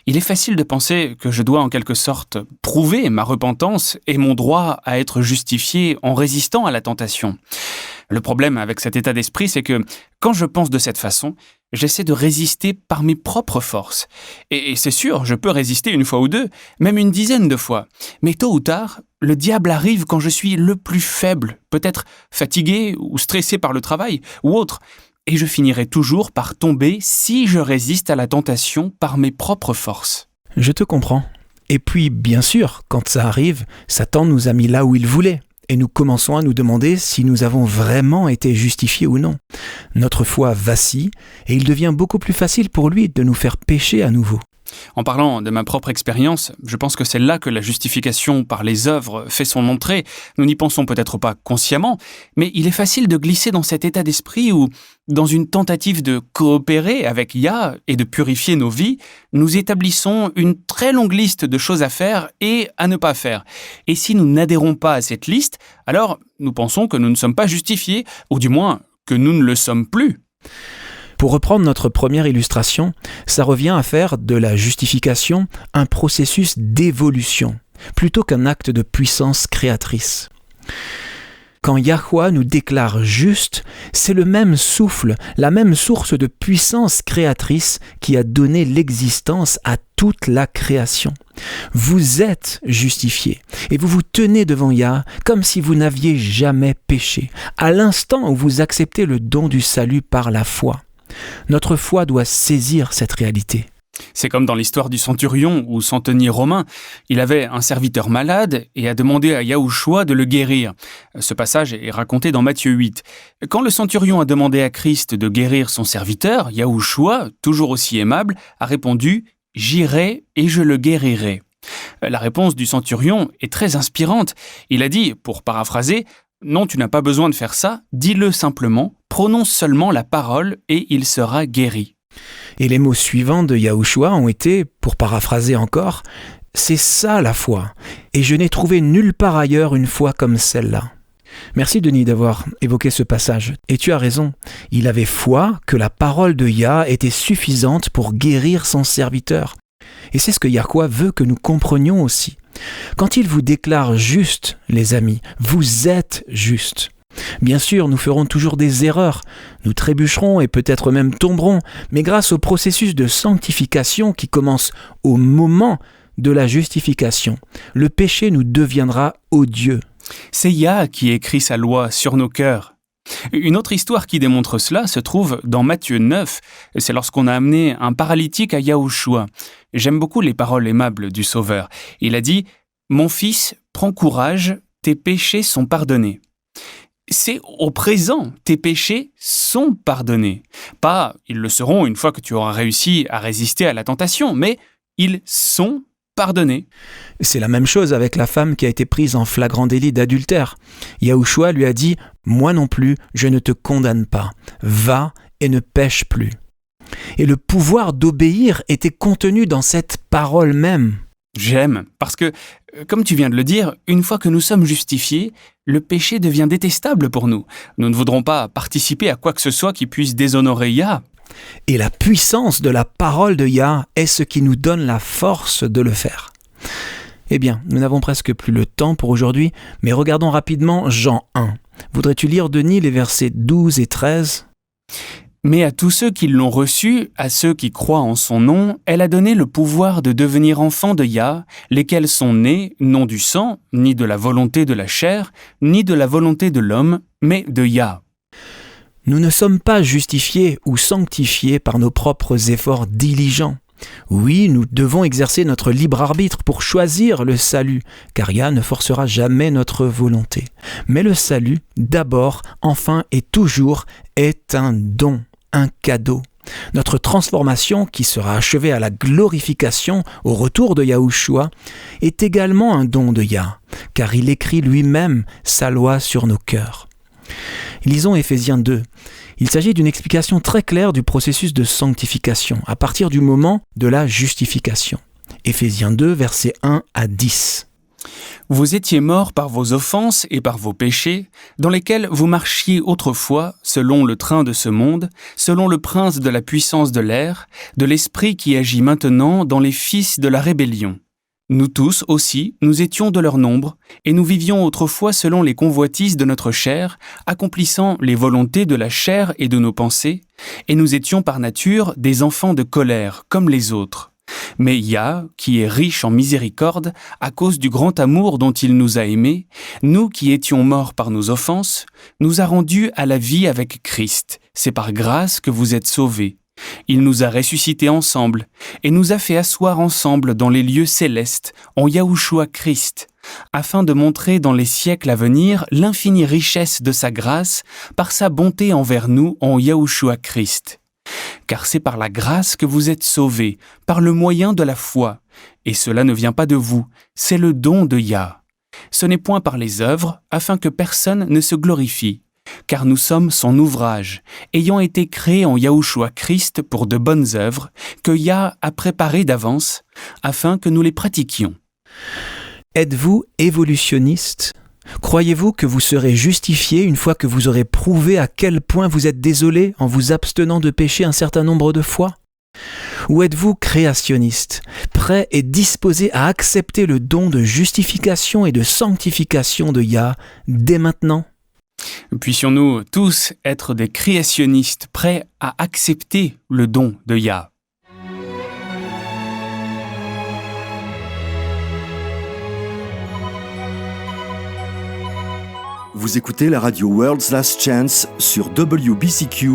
Il est facile de penser que je dois en quelque sorte prouver ma repentance et mon droit à être justifié en résistant à la tentation. Le problème avec cet état d'esprit, c'est que quand je pense de cette façon, j'essaie de résister par mes propres forces. Et c'est sûr, je peux résister une fois ou deux, même une dizaine de fois. Mais tôt ou tard, le diable arrive quand je suis le plus faible, peut-être fatigué ou stressé par le travail ou autre. et je finirai toujours par tomber si je résiste à la tentation par mes propres forces. Je te comprends. Et puis, bien sûr, quand ça arrive, Satan nous a mis là où il voulait. Et nous commençons à nous demander si nous avons vraiment été justifiés ou non. Notre foi vacille et il devient beaucoup plus facile pour lui de nous faire pécher à nouveau. En parlant de ma propre expérience, je pense que c'est là que la justification par les œuvres fait son entrée. Nous n'y pensons peut-être pas consciemment, mais il est facile de glisser dans cet état d'esprit où, dans une tentative de coopérer avec Yah et de purifier nos vies, nous établissons une très longue liste de choses à faire et à ne pas faire. Et si nous n'adhérons pas à cette liste, alors nous pensons que nous ne sommes pas justifiés, ou du moins que nous ne le sommes plus. Pour reprendre notre première illustration, ça revient à faire de la justification un processus d'évolution, plutôt qu'un acte de puissance créatrice. Quand Yahweh nous déclare juste, c'est le même souffle, la même source de puissance créatrice qui a donné l'existence à toute la création. Vous êtes justifiés et vous vous tenez devant Yah comme si vous n'aviez jamais péché, à l'instant où vous acceptez le don du salut par la foi. Notre foi doit saisir cette réalité. C'est comme dans l'histoire du centurion ou centenier romain. Il avait un serviteur malade et a demandé à Yahushua de le guérir. Ce passage est raconté dans Matthieu 8. Quand le centurion a demandé à Christ de guérir son serviteur, Yahushua, toujours aussi aimable, a répondu « J'irai et je le guérirai ». La réponse du centurion est très inspirante. Il a dit, pour paraphraser, « Non, tu n'as pas besoin de faire ça, dis-le simplement, prononce seulement la parole et il sera guéri. » Et les mots suivants de Yahushua ont été, pour paraphraser encore, « C'est ça la foi, et je n'ai trouvé nulle part ailleurs une foi comme celle-là. » Merci Denis d'avoir évoqué ce passage. Et tu as raison, il avait foi que la parole de Yah était suffisante pour guérir son serviteur. Et c'est ce que Yahweh veut que nous comprenions aussi. Quand il vous déclare juste, les amis, vous êtes justes. Bien sûr, nous ferons toujours des erreurs, nous trébucherons et peut-être même tomberons, mais grâce au processus de sanctification qui commence au moment de la justification, le péché nous deviendra odieux. C'est Yah qui écrit sa loi sur nos cœurs. Une autre histoire qui démontre cela se trouve dans Matthieu 9. C'est lorsqu'on a amené un paralytique à Yahushua. J'aime beaucoup les paroles aimables du Sauveur. Il a dit « Mon fils, prends courage, tes péchés sont pardonnés. » C'est au présent, tes péchés sont pardonnés. Pas « ils le seront une fois que tu auras réussi à résister à la tentation », mais « ils sont pardonnés ». C'est la même chose avec la femme qui a été prise en flagrant délit d'adultère. Yahushua lui a dit « Moi non plus, je ne te condamne pas. Va et ne pêche plus. » Et le pouvoir d'obéir était contenu dans cette parole même. J'aime, parce que, comme tu viens de le dire, une fois que nous sommes justifiés, le péché devient détestable pour nous. Nous ne voudrons pas participer à quoi que ce soit qui puisse déshonorer Yah. Et la puissance de la parole de Yah est ce qui nous donne la force de le faire. Eh bien, nous n'avons presque plus le temps pour aujourd'hui, mais regardons rapidement Jean 1. Voudrais-tu lire, Denis, les versets 12 et 13 ? Mais à tous ceux qui l'ont reçu, à ceux qui croient en son nom, elle a donné le pouvoir de devenir enfants de Yah, lesquels sont nés, non du sang, ni de la volonté de la chair, ni de la volonté de l'homme, mais de Yah. Nous ne sommes pas justifiés ou sanctifiés par nos propres efforts diligents. Oui, nous devons exercer notre libre arbitre pour choisir le salut, car Yah ne forcera jamais notre volonté. Mais le salut, d'abord, enfin et toujours, est un don, un cadeau. Notre transformation, qui sera achevée à la glorification au retour de Yahushua, est également un don de Yah, car il écrit lui-même sa loi sur nos cœurs. Lisons Éphésiens 2. Il s'agit d'une explication très claire du processus de sanctification à partir du moment de la justification. Éphésiens 2, versets 1 à 10. Vous étiez morts par vos offenses et par vos péchés, dans lesquels vous marchiez autrefois, selon le train de ce monde, selon le prince de la puissance de l'air, de l'esprit qui agit maintenant dans les fils de la rébellion. Nous tous aussi, nous étions de leur nombre, et nous vivions autrefois selon les convoitises de notre chair, accomplissant les volontés de la chair et de nos pensées, et nous étions par nature des enfants de colère, comme les autres. Mais Yah, qui est riche en miséricorde, à cause du grand amour dont il nous a aimés, nous qui étions morts par nos offenses, nous a rendus à la vie avec Christ. C'est par grâce que vous êtes sauvés. Il nous a ressuscités ensemble et nous a fait asseoir ensemble dans les lieux célestes, en Yahushua Christ, afin de montrer dans les siècles à venir l'infinie richesse de sa grâce par sa bonté envers nous en Yahushua Christ. Car c'est par la grâce que vous êtes sauvés, par le moyen de la foi, et cela ne vient pas de vous, c'est le don de Yah. Ce n'est point par les œuvres, afin que personne ne se glorifie. Car nous sommes son ouvrage, ayant été créés en Yahushua Christ pour de bonnes œuvres, que Yah a préparées d'avance, afin que nous les pratiquions. Êtes-vous évolutionniste ? Croyez-vous que vous serez justifié une fois que vous aurez prouvé à quel point vous êtes désolé en vous abstenant de pécher un certain nombre de fois ? Ou êtes-vous créationniste, prêt et disposé à accepter le don de justification et de sanctification de Yah dès maintenant ? Puissions-nous tous être des créationnistes prêts à accepter le don de Yah. Vous écoutez la radio World's Last Chance sur WBCQ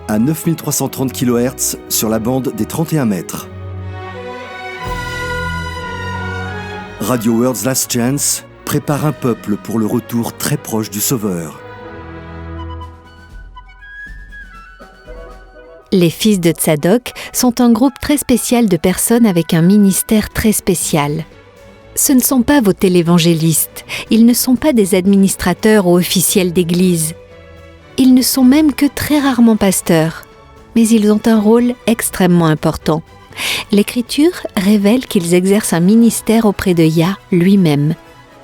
à 9330 kHz sur la bande des 31 mètres. Radio World's Last Chance prépare un peuple pour le retour très proche du Sauveur. Les fils de Tzadok sont un groupe très spécial de personnes avec un ministère très spécial. Ce ne sont pas vos télévangélistes, ils ne sont pas des administrateurs ou officiels d'église. Ils ne sont même que très rarement pasteurs, mais ils ont un rôle extrêmement important. L'Écriture révèle qu'ils exercent un ministère auprès de Yah lui-même.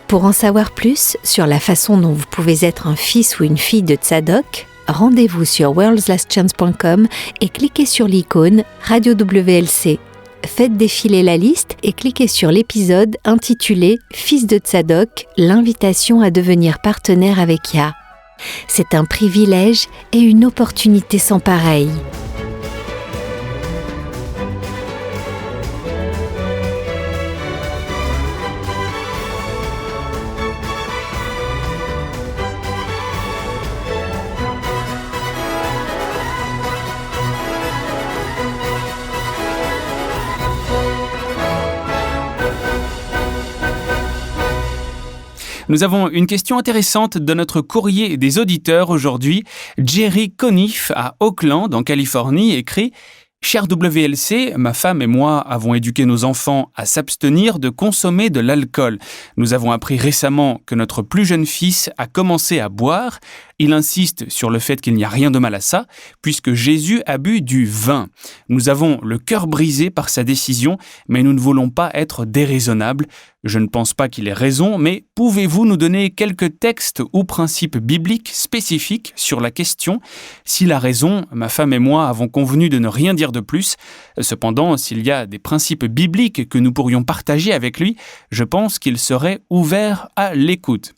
Pour en savoir plus sur la façon dont vous pouvez être un fils ou une fille de Tzadok, rendez-vous sur worldslastchance.com et cliquez sur l'icône Radio WLC. Faites défiler la liste et cliquez sur l'épisode intitulé « Fils de Tzadok, l'invitation à devenir partenaire avec Yah ». C'est un privilège et une opportunité sans pareille. Nous avons une question intéressante de notre courrier des auditeurs aujourd'hui. Jerry Conniff à Oakland, en Californie, écrit « Cher WLC, ma femme et moi avons éduqué nos enfants à s'abstenir de consommer de l'alcool. Nous avons appris récemment que notre plus jeune fils a commencé à boire. Il insiste sur le fait qu'il n'y a rien de mal à ça, puisque Jésus a bu du vin. Nous avons le cœur brisé par sa décision, mais nous ne voulons pas être déraisonnables. Je ne pense pas qu'il ait raison, mais pouvez-vous nous donner quelques textes ou principes bibliques spécifiques sur la question ? S'il a raison, ma femme et moi avons convenu de ne rien dire de plus. Cependant, s'il y a des principes bibliques que nous pourrions partager avec lui, je pense qu'il serait ouvert à l'écoute.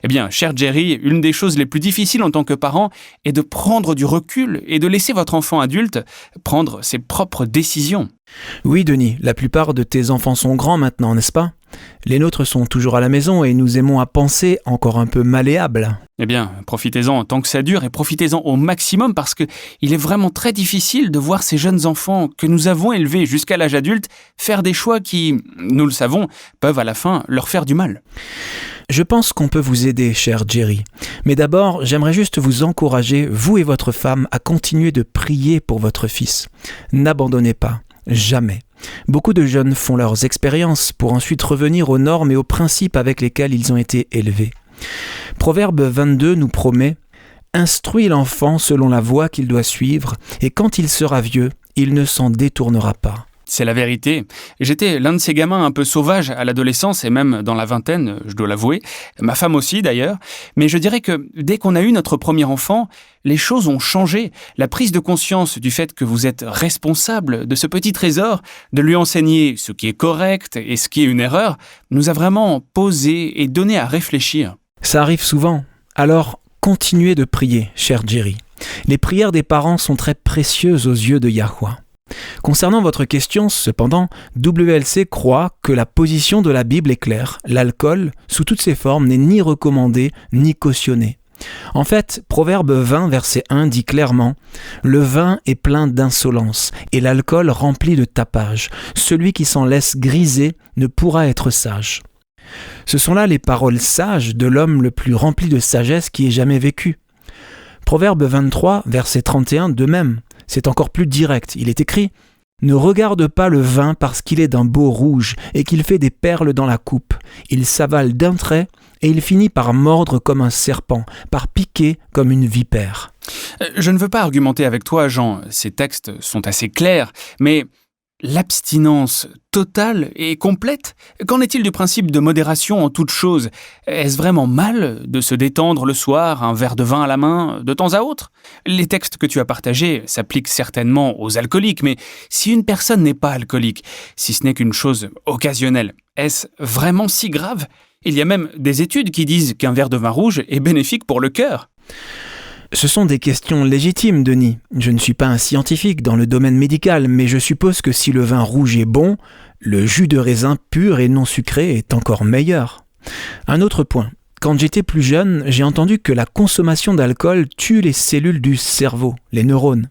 Eh bien, cher Jerry, une des choses les plus difficiles en tant que parent est de prendre du recul et de laisser votre enfant adulte prendre ses propres décisions. Oui, Denis, la plupart de tes enfants sont grands maintenant, n'est-ce pas ? Les nôtres sont toujours à la maison et nous aimons à penser encore un peu malléables. Eh bien, profitez-en tant que ça dure et profitez-en au maximum parce que il est vraiment très difficile de voir ces jeunes enfants que nous avons élevés jusqu'à l'âge adulte faire des choix qui, nous le savons, peuvent à la fin leur faire du mal. Je pense qu'on peut vous aider, cher Jerry. Mais d'abord, j'aimerais juste vous encourager, vous et votre femme, à continuer de prier pour votre fils. N'abandonnez pas, jamais. Beaucoup de jeunes font leurs expériences pour ensuite revenir aux normes et aux principes avec lesquels ils ont été élevés. Proverbe 22 nous promet « Instruis l'enfant selon la voie qu'il doit suivre, et quand il sera vieux, il ne s'en détournera pas. » C'est la vérité. J'étais l'un de ces gamins un peu sauvages à l'adolescence et même dans la vingtaine, je dois l'avouer. Ma femme aussi d'ailleurs. Mais je dirais que dès qu'on a eu notre premier enfant, les choses ont changé. La prise de conscience du fait que vous êtes responsable de ce petit trésor, de lui enseigner ce qui est correct et ce qui est une erreur, nous a vraiment posé et donné à réfléchir. Ça arrive souvent. Alors, continuez de prier, cher Jerry. Les prières des parents sont très précieuses aux yeux de Yahweh. Concernant votre question, cependant, WLC croit que la position de la Bible est claire. L'alcool, sous toutes ses formes, n'est ni recommandé ni cautionné. En fait, Proverbe 20, verset 1 dit clairement « Le vin est plein d'insolence et l'alcool rempli de tapage. Celui qui s'en laisse griser ne pourra être sage. » Ce sont là les paroles sages de l'homme le plus rempli de sagesse qui ait jamais vécu. Proverbe 23, verset 31 de même. C'est encore plus direct. Il est écrit « Ne regarde pas le vin parce qu'il est d'un beau rouge et qu'il fait des perles dans la coupe. Il s'avale d'un trait et il finit par mordre comme un serpent, par piquer comme une vipère. » Je ne veux pas argumenter avec toi, Jean. Ces textes sont assez clairs, mais l'abstinence totale et complète, qu'en est-il du principe de modération en toute chose ? Est-ce vraiment mal de se détendre le soir, un verre de vin à la main, de temps à autre ? Les textes que tu as partagés s'appliquent certainement aux alcooliques, mais si une personne n'est pas alcoolique, si ce n'est qu'une chose occasionnelle, est-ce vraiment si grave ? Il y a même des études qui disent qu'un verre de vin rouge est bénéfique pour le cœur. Ce sont des questions légitimes, Denis. Je ne suis pas un scientifique dans le domaine médical, mais je suppose que si le vin rouge est bon, le jus de raisin pur et non sucré est encore meilleur. Un autre point. Quand j'étais plus jeune, j'ai entendu que la consommation d'alcool tue les cellules du cerveau, les neurones.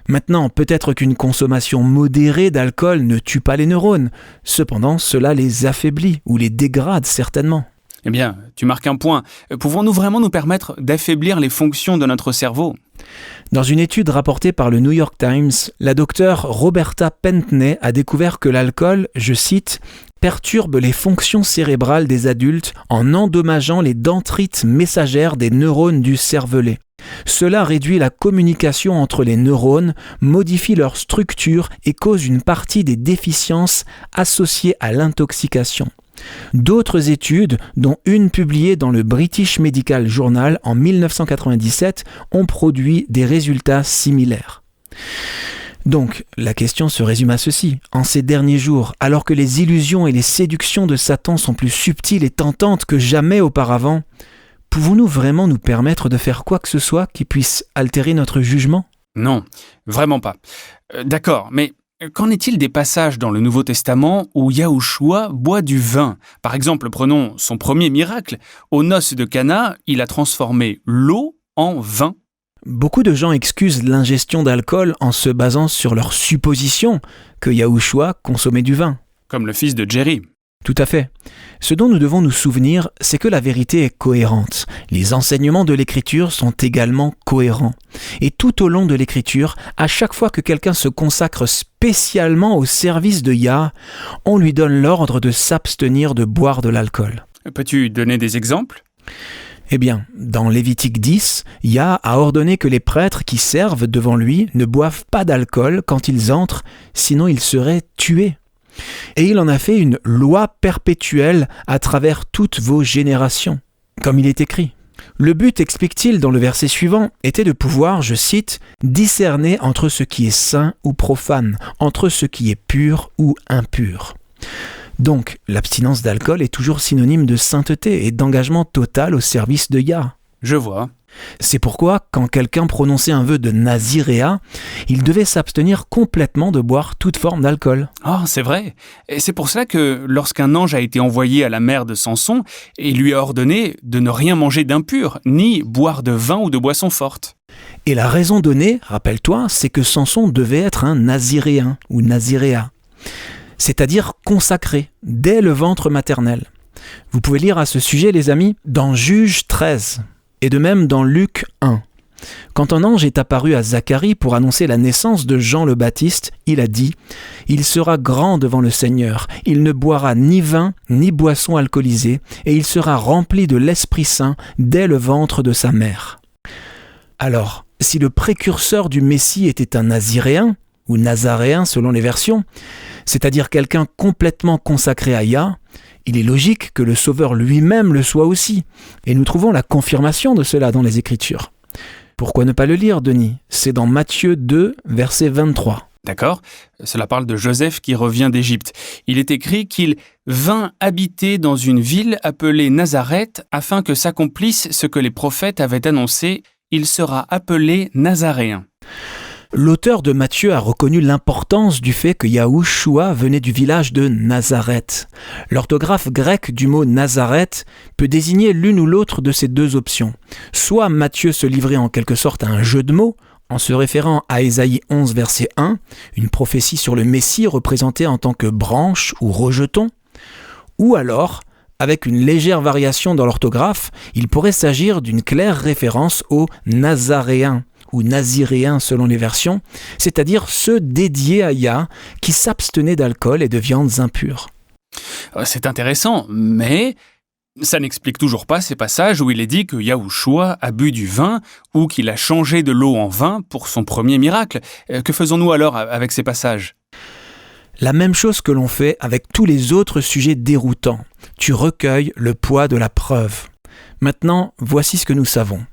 Maintenant, peut-être qu'une consommation modérée d'alcool ne tue pas les neurones. Cependant, cela les affaiblit ou les dégrade certainement. Eh bien, tu marques un point. Pouvons-nous vraiment nous permettre d'affaiblir les fonctions de notre cerveau ? Dans une étude rapportée par le New York Times, la docteure Roberta Pentney a découvert que l'alcool, je cite, « perturbe les fonctions cérébrales des adultes en endommageant les dendrites messagères des neurones du cervelet. Cela réduit la communication entre les neurones, modifie leur structure et cause une partie des déficiences associées à l'intoxication. » D'autres études, dont une publiée dans le British Medical Journal en 1997, ont produit des résultats similaires. Donc, la question se résume à ceci. En ces derniers jours, alors que les illusions et les séductions de Satan sont plus subtiles et tentantes que jamais auparavant, pouvons-nous vraiment nous permettre de faire quoi que ce soit qui puisse altérer notre jugement ? Non, vraiment pas. D'accord, mais qu'en est-il des passages dans le Nouveau Testament où Yahushua boit du vin ? Par exemple, prenons son premier miracle. Aux noces de Cana, il a transformé l'eau en vin. Beaucoup de gens excusent l'ingestion d'alcool en se basant sur leur supposition que Yahushua consommait du vin. Comme le fils de Jerry. Tout à fait. Ce dont nous devons nous souvenir, c'est que la vérité est cohérente. Les enseignements de l'Écriture sont également cohérents. Et tout au long de l'Écriture, à chaque fois que quelqu'un se consacre spécialement au service de Yah, on lui donne l'ordre de s'abstenir de boire de l'alcool. Peux-tu donner des exemples ? Eh bien, dans Lévitique 10, Yah a ordonné que les prêtres qui servent devant lui ne boivent pas d'alcool quand ils entrent, sinon ils seraient tués. Et il en a fait une loi perpétuelle à travers toutes vos générations, comme il est écrit. Le but, explique-t-il dans le verset suivant, était de pouvoir, je cite, « discerner entre ce qui est saint ou profane, entre ce qui est pur ou impur ». Donc, l'abstinence d'alcool est toujours synonyme de sainteté et d'engagement total au service de Yah. Je vois. C'est pourquoi, quand quelqu'un prononçait un vœu de naziréat, il devait s'abstenir complètement de boire toute forme d'alcool. Oh, c'est vrai. Et c'est pour cela que lorsqu'un ange a été envoyé à la mère de Samson, il lui a ordonné de ne rien manger d'impur, ni boire de vin ou de boisson forte. Et la raison donnée, rappelle-toi, c'est que Samson devait être un naziréen ou naziréa, c'est-à-dire consacré dès le ventre maternel. Vous pouvez lire à ce sujet, les amis, dans Juge 13. Et de même dans Luc 1. Quand un ange est apparu à Zacharie pour annoncer la naissance de Jean le Baptiste, il a dit « Il sera grand devant le Seigneur, il ne boira ni vin ni boisson alcoolisée, et il sera rempli de l'Esprit Saint dès le ventre de sa mère. » Alors, si le précurseur du Messie était un naziréen, ou nazaréen selon les versions, c'est-à-dire quelqu'un complètement consacré à Yah, il est logique que le Sauveur lui-même le soit aussi. Et nous trouvons la confirmation de cela dans les Écritures. Pourquoi ne pas le lire, Denis ? C'est dans Matthieu 2, verset 23. D'accord ? Cela parle de Joseph qui revient d'Égypte. Il est écrit qu'il vint habiter dans une ville appelée Nazareth afin que s'accomplisse ce que les prophètes avaient annoncé. Il sera appelé Nazaréen. L'auteur de Matthieu a reconnu l'importance du fait que Yahushua venait du village de Nazareth. L'orthographe grecque du mot Nazareth peut désigner l'une ou l'autre de ces deux options. Soit Matthieu se livrait en quelque sorte à un jeu de mots, en se référant à Ésaïe 11 verset 1, une prophétie sur le Messie représenté en tant que branche ou rejeton, ou alors, avec une légère variation dans l'orthographe, il pourrait s'agir d'une claire référence aux Nazaréens, ou Naziréens selon les versions, c'est-à-dire ceux dédiés à Yah qui s'abstenaient d'alcool et de viandes impures. C'est intéressant, mais ça n'explique toujours pas ces passages où il est dit que Yahushua a bu du vin ou qu'il a changé de l'eau en vin pour son premier miracle. Que faisons-nous alors avec ces passages ? La même chose que l'on fait avec tous les autres sujets déroutants. Tu recueilles le poids de la preuve. Maintenant, voici ce que nous savons.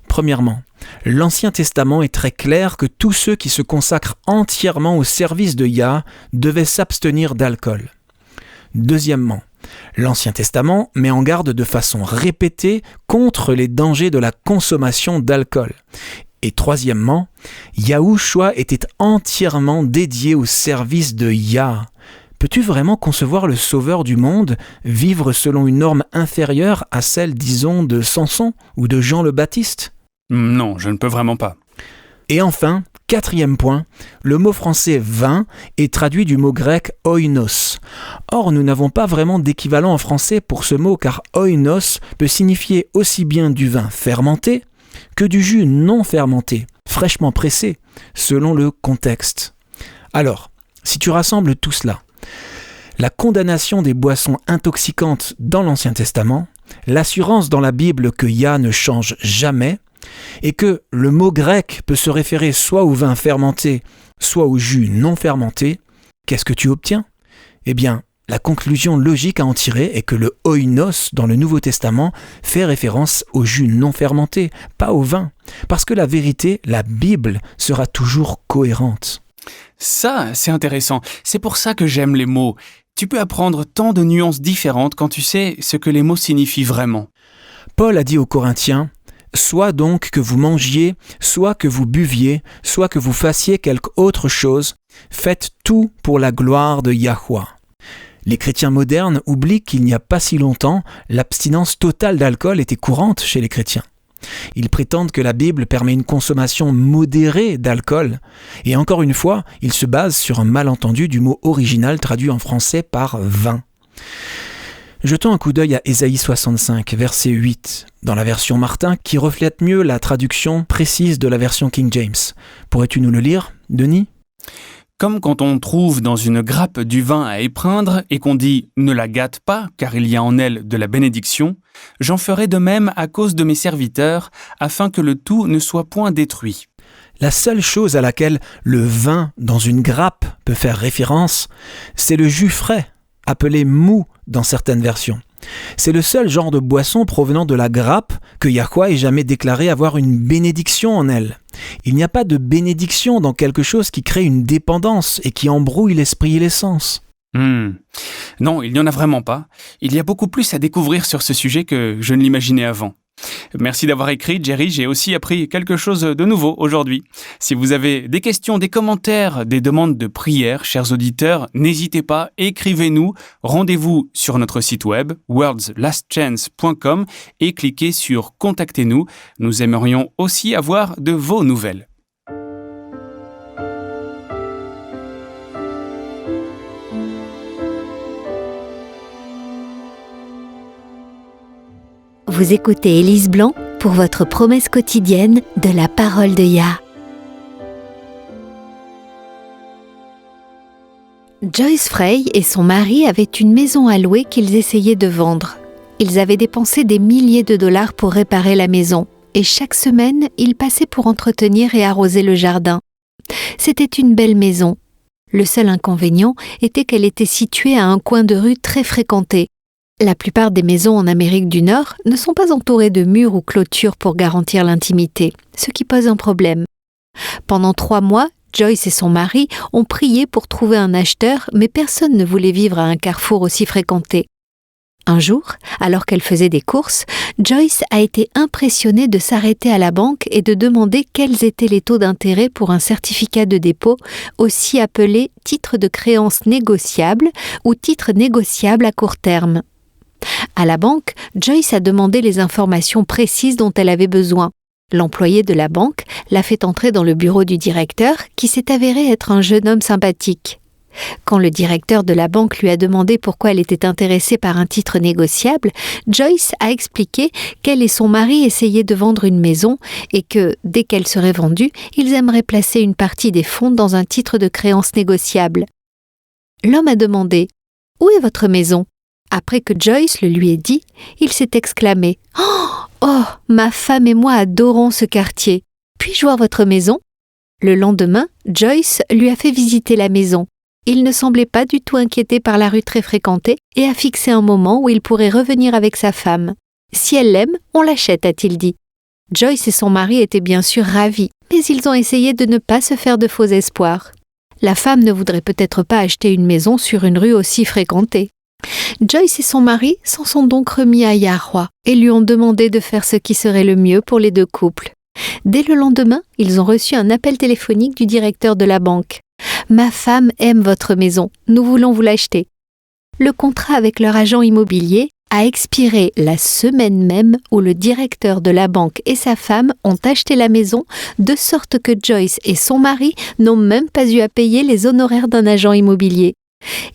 Premièrement, l'Ancien Testament est très clair que tous ceux qui se consacrent entièrement au service de Yah devaient s'abstenir d'alcool. Deuxièmement, l'Ancien Testament met en garde de façon répétée contre les dangers de la consommation d'alcool. Et troisièmement, Yahushua était entièrement dédié au service de Yah. Peux-tu vraiment concevoir le Sauveur du monde vivre selon une norme inférieure à celle, disons, de Samson ou de Jean le Baptiste ? Non, je ne peux vraiment pas. Et enfin, quatrième point, le mot français « vin » est traduit du mot grec « oinos ». Or, nous n'avons pas vraiment d'équivalent en français pour ce mot car « oinos » peut signifier aussi bien du vin fermenté que du jus non fermenté, fraîchement pressé, selon le contexte. Alors, si tu rassembles tout cela, la condamnation des boissons intoxicantes dans l'Ancien Testament, l'assurance dans la Bible que Yah ne change jamais, et que le mot grec peut se référer soit au vin fermenté, soit au jus non fermenté, qu'est-ce que tu obtiens ? Eh bien, la conclusion logique à en tirer est que le oinos dans le Nouveau Testament fait référence au jus non fermenté, pas au vin, parce que la vérité, la Bible, sera toujours cohérente. Ça, c'est intéressant. C'est pour ça que j'aime les mots. Tu peux apprendre tant de nuances différentes quand tu sais ce que les mots signifient vraiment. Paul a dit aux Corinthiens, « Soit donc que vous mangiez, soit que vous buviez, soit que vous fassiez quelque autre chose, faites tout pour la gloire de Yahweh. » Les chrétiens modernes oublient qu'il n'y a pas si longtemps, l'abstinence totale d'alcool était courante chez les chrétiens. Ils prétendent que la Bible permet une consommation modérée d'alcool, et encore une fois, ils se basent sur un malentendu du mot original traduit en français par « vin ». Jetons un coup d'œil à Ésaïe 65, verset 8, dans la version Martin, qui reflète mieux la traduction précise de la version King James. Pourrais-tu nous le lire, Denis ? Comme quand on trouve dans une grappe du vin à épreindre et qu'on dit « ne la gâte pas, car il y a en elle de la bénédiction », j'en ferai de même à cause de mes serviteurs, afin que le tout ne soit point détruit. La seule chose à laquelle le vin dans une grappe peut faire référence, c'est le jus frais, appelé mou dans certaines versions. C'est le seul genre de boisson provenant de la grappe que Yahweh ait jamais déclaré avoir une bénédiction en elle. Il n'y a pas de bénédiction dans quelque chose qui crée une dépendance et qui embrouille l'esprit et les sens. Non, il n'y en a vraiment pas. Il y a beaucoup plus à découvrir sur ce sujet que je ne l'imaginais avant. Merci d'avoir écrit, Jerry. J'ai aussi appris quelque chose de nouveau aujourd'hui. Si vous avez des questions, des commentaires, des demandes de prière, chers auditeurs, n'hésitez pas, écrivez-nous. Rendez-vous sur notre site web, worldslastchance.com, et cliquez sur « Contactez-nous ». Nous aimerions aussi avoir de vos nouvelles. Vous écoutez Élise Blanc pour votre promesse quotidienne de la parole de Yah. Joyce Frey et son mari avaient une maison à louer qu'ils essayaient de vendre. Ils avaient dépensé des milliers de dollars pour réparer la maison et chaque semaine, ils passaient pour entretenir et arroser le jardin. C'était une belle maison. Le seul inconvénient était qu'elle était située à un coin de rue très fréquenté. La plupart des maisons en Amérique du Nord ne sont pas entourées de murs ou clôtures pour garantir l'intimité, ce qui pose un problème. Pendant 3 mois, Joyce et son mari ont prié pour trouver un acheteur, mais personne ne voulait vivre à un carrefour aussi fréquenté. Un jour, alors qu'elle faisait des courses, Joyce a été impressionnée de s'arrêter à la banque et de demander quels étaient les taux d'intérêt pour un certificat de dépôt, aussi appelé titre de créance négociable ou titre négociable à court terme. À la banque, Joyce a demandé les informations précises dont elle avait besoin. L'employé de la banque l'a fait entrer dans le bureau du directeur, qui s'est avéré être un jeune homme sympathique. Quand le directeur de la banque lui a demandé pourquoi elle était intéressée par un titre négociable, Joyce a expliqué qu'elle et son mari essayaient de vendre une maison et que, dès qu'elle serait vendue, ils aimeraient placer une partie des fonds dans un titre de créance négociable. L'homme a demandé « Où est votre maison ?» Après que Joyce le lui ait dit, il s'est exclamé « Oh, ma femme et moi adorons ce quartier. Puis-je voir votre maison ?» Le lendemain, Joyce lui a fait visiter la maison. Il ne semblait pas du tout inquiété par la rue très fréquentée et a fixé un moment où il pourrait revenir avec sa femme. « Si elle l'aime, on l'achète », a-t-il dit. Joyce et son mari étaient bien sûr ravis, mais ils ont essayé de ne pas se faire de faux espoirs. La femme ne voudrait peut-être pas acheter une maison sur une rue aussi fréquentée. Joyce et son mari s'en sont donc remis à Yahweh et lui ont demandé de faire ce qui serait le mieux pour les deux couples. Dès le lendemain, ils ont reçu un appel téléphonique du directeur de la banque. « Ma femme aime votre maison, nous voulons vous l'acheter. » Le contrat avec leur agent immobilier a expiré la semaine même où le directeur de la banque et sa femme ont acheté la maison, de sorte que Joyce et son mari n'ont même pas eu à payer les honoraires d'un agent immobilier.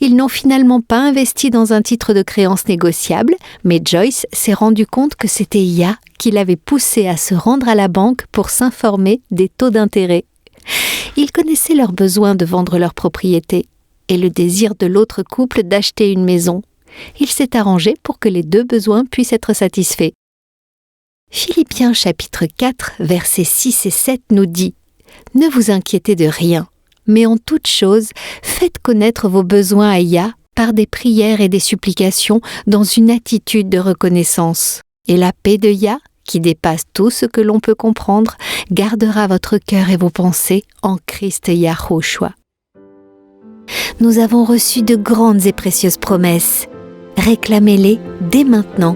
Ils n'ont finalement pas investi dans un titre de créance négociable, mais Joyce s'est rendu compte que c'était Yah qui l'avait poussé à se rendre à la banque pour s'informer des taux d'intérêt. Ils connaissaient leur besoin de vendre leur propriété et le désir de l'autre couple d'acheter une maison. Il s'est arrangé pour que les deux besoins puissent être satisfaits. Philippiens chapitre 4, versets 6 et 7 nous dit « Ne vous inquiétez de rien. Mais en toute chose, faites connaître vos besoins à Yah par des prières et des supplications dans une attitude de reconnaissance. Et la paix de Yah, qui dépasse tout ce que l'on peut comprendre, gardera votre cœur et vos pensées en Christ Yahushua. » Nous avons reçu de grandes et précieuses promesses. Réclamez-les dès maintenant.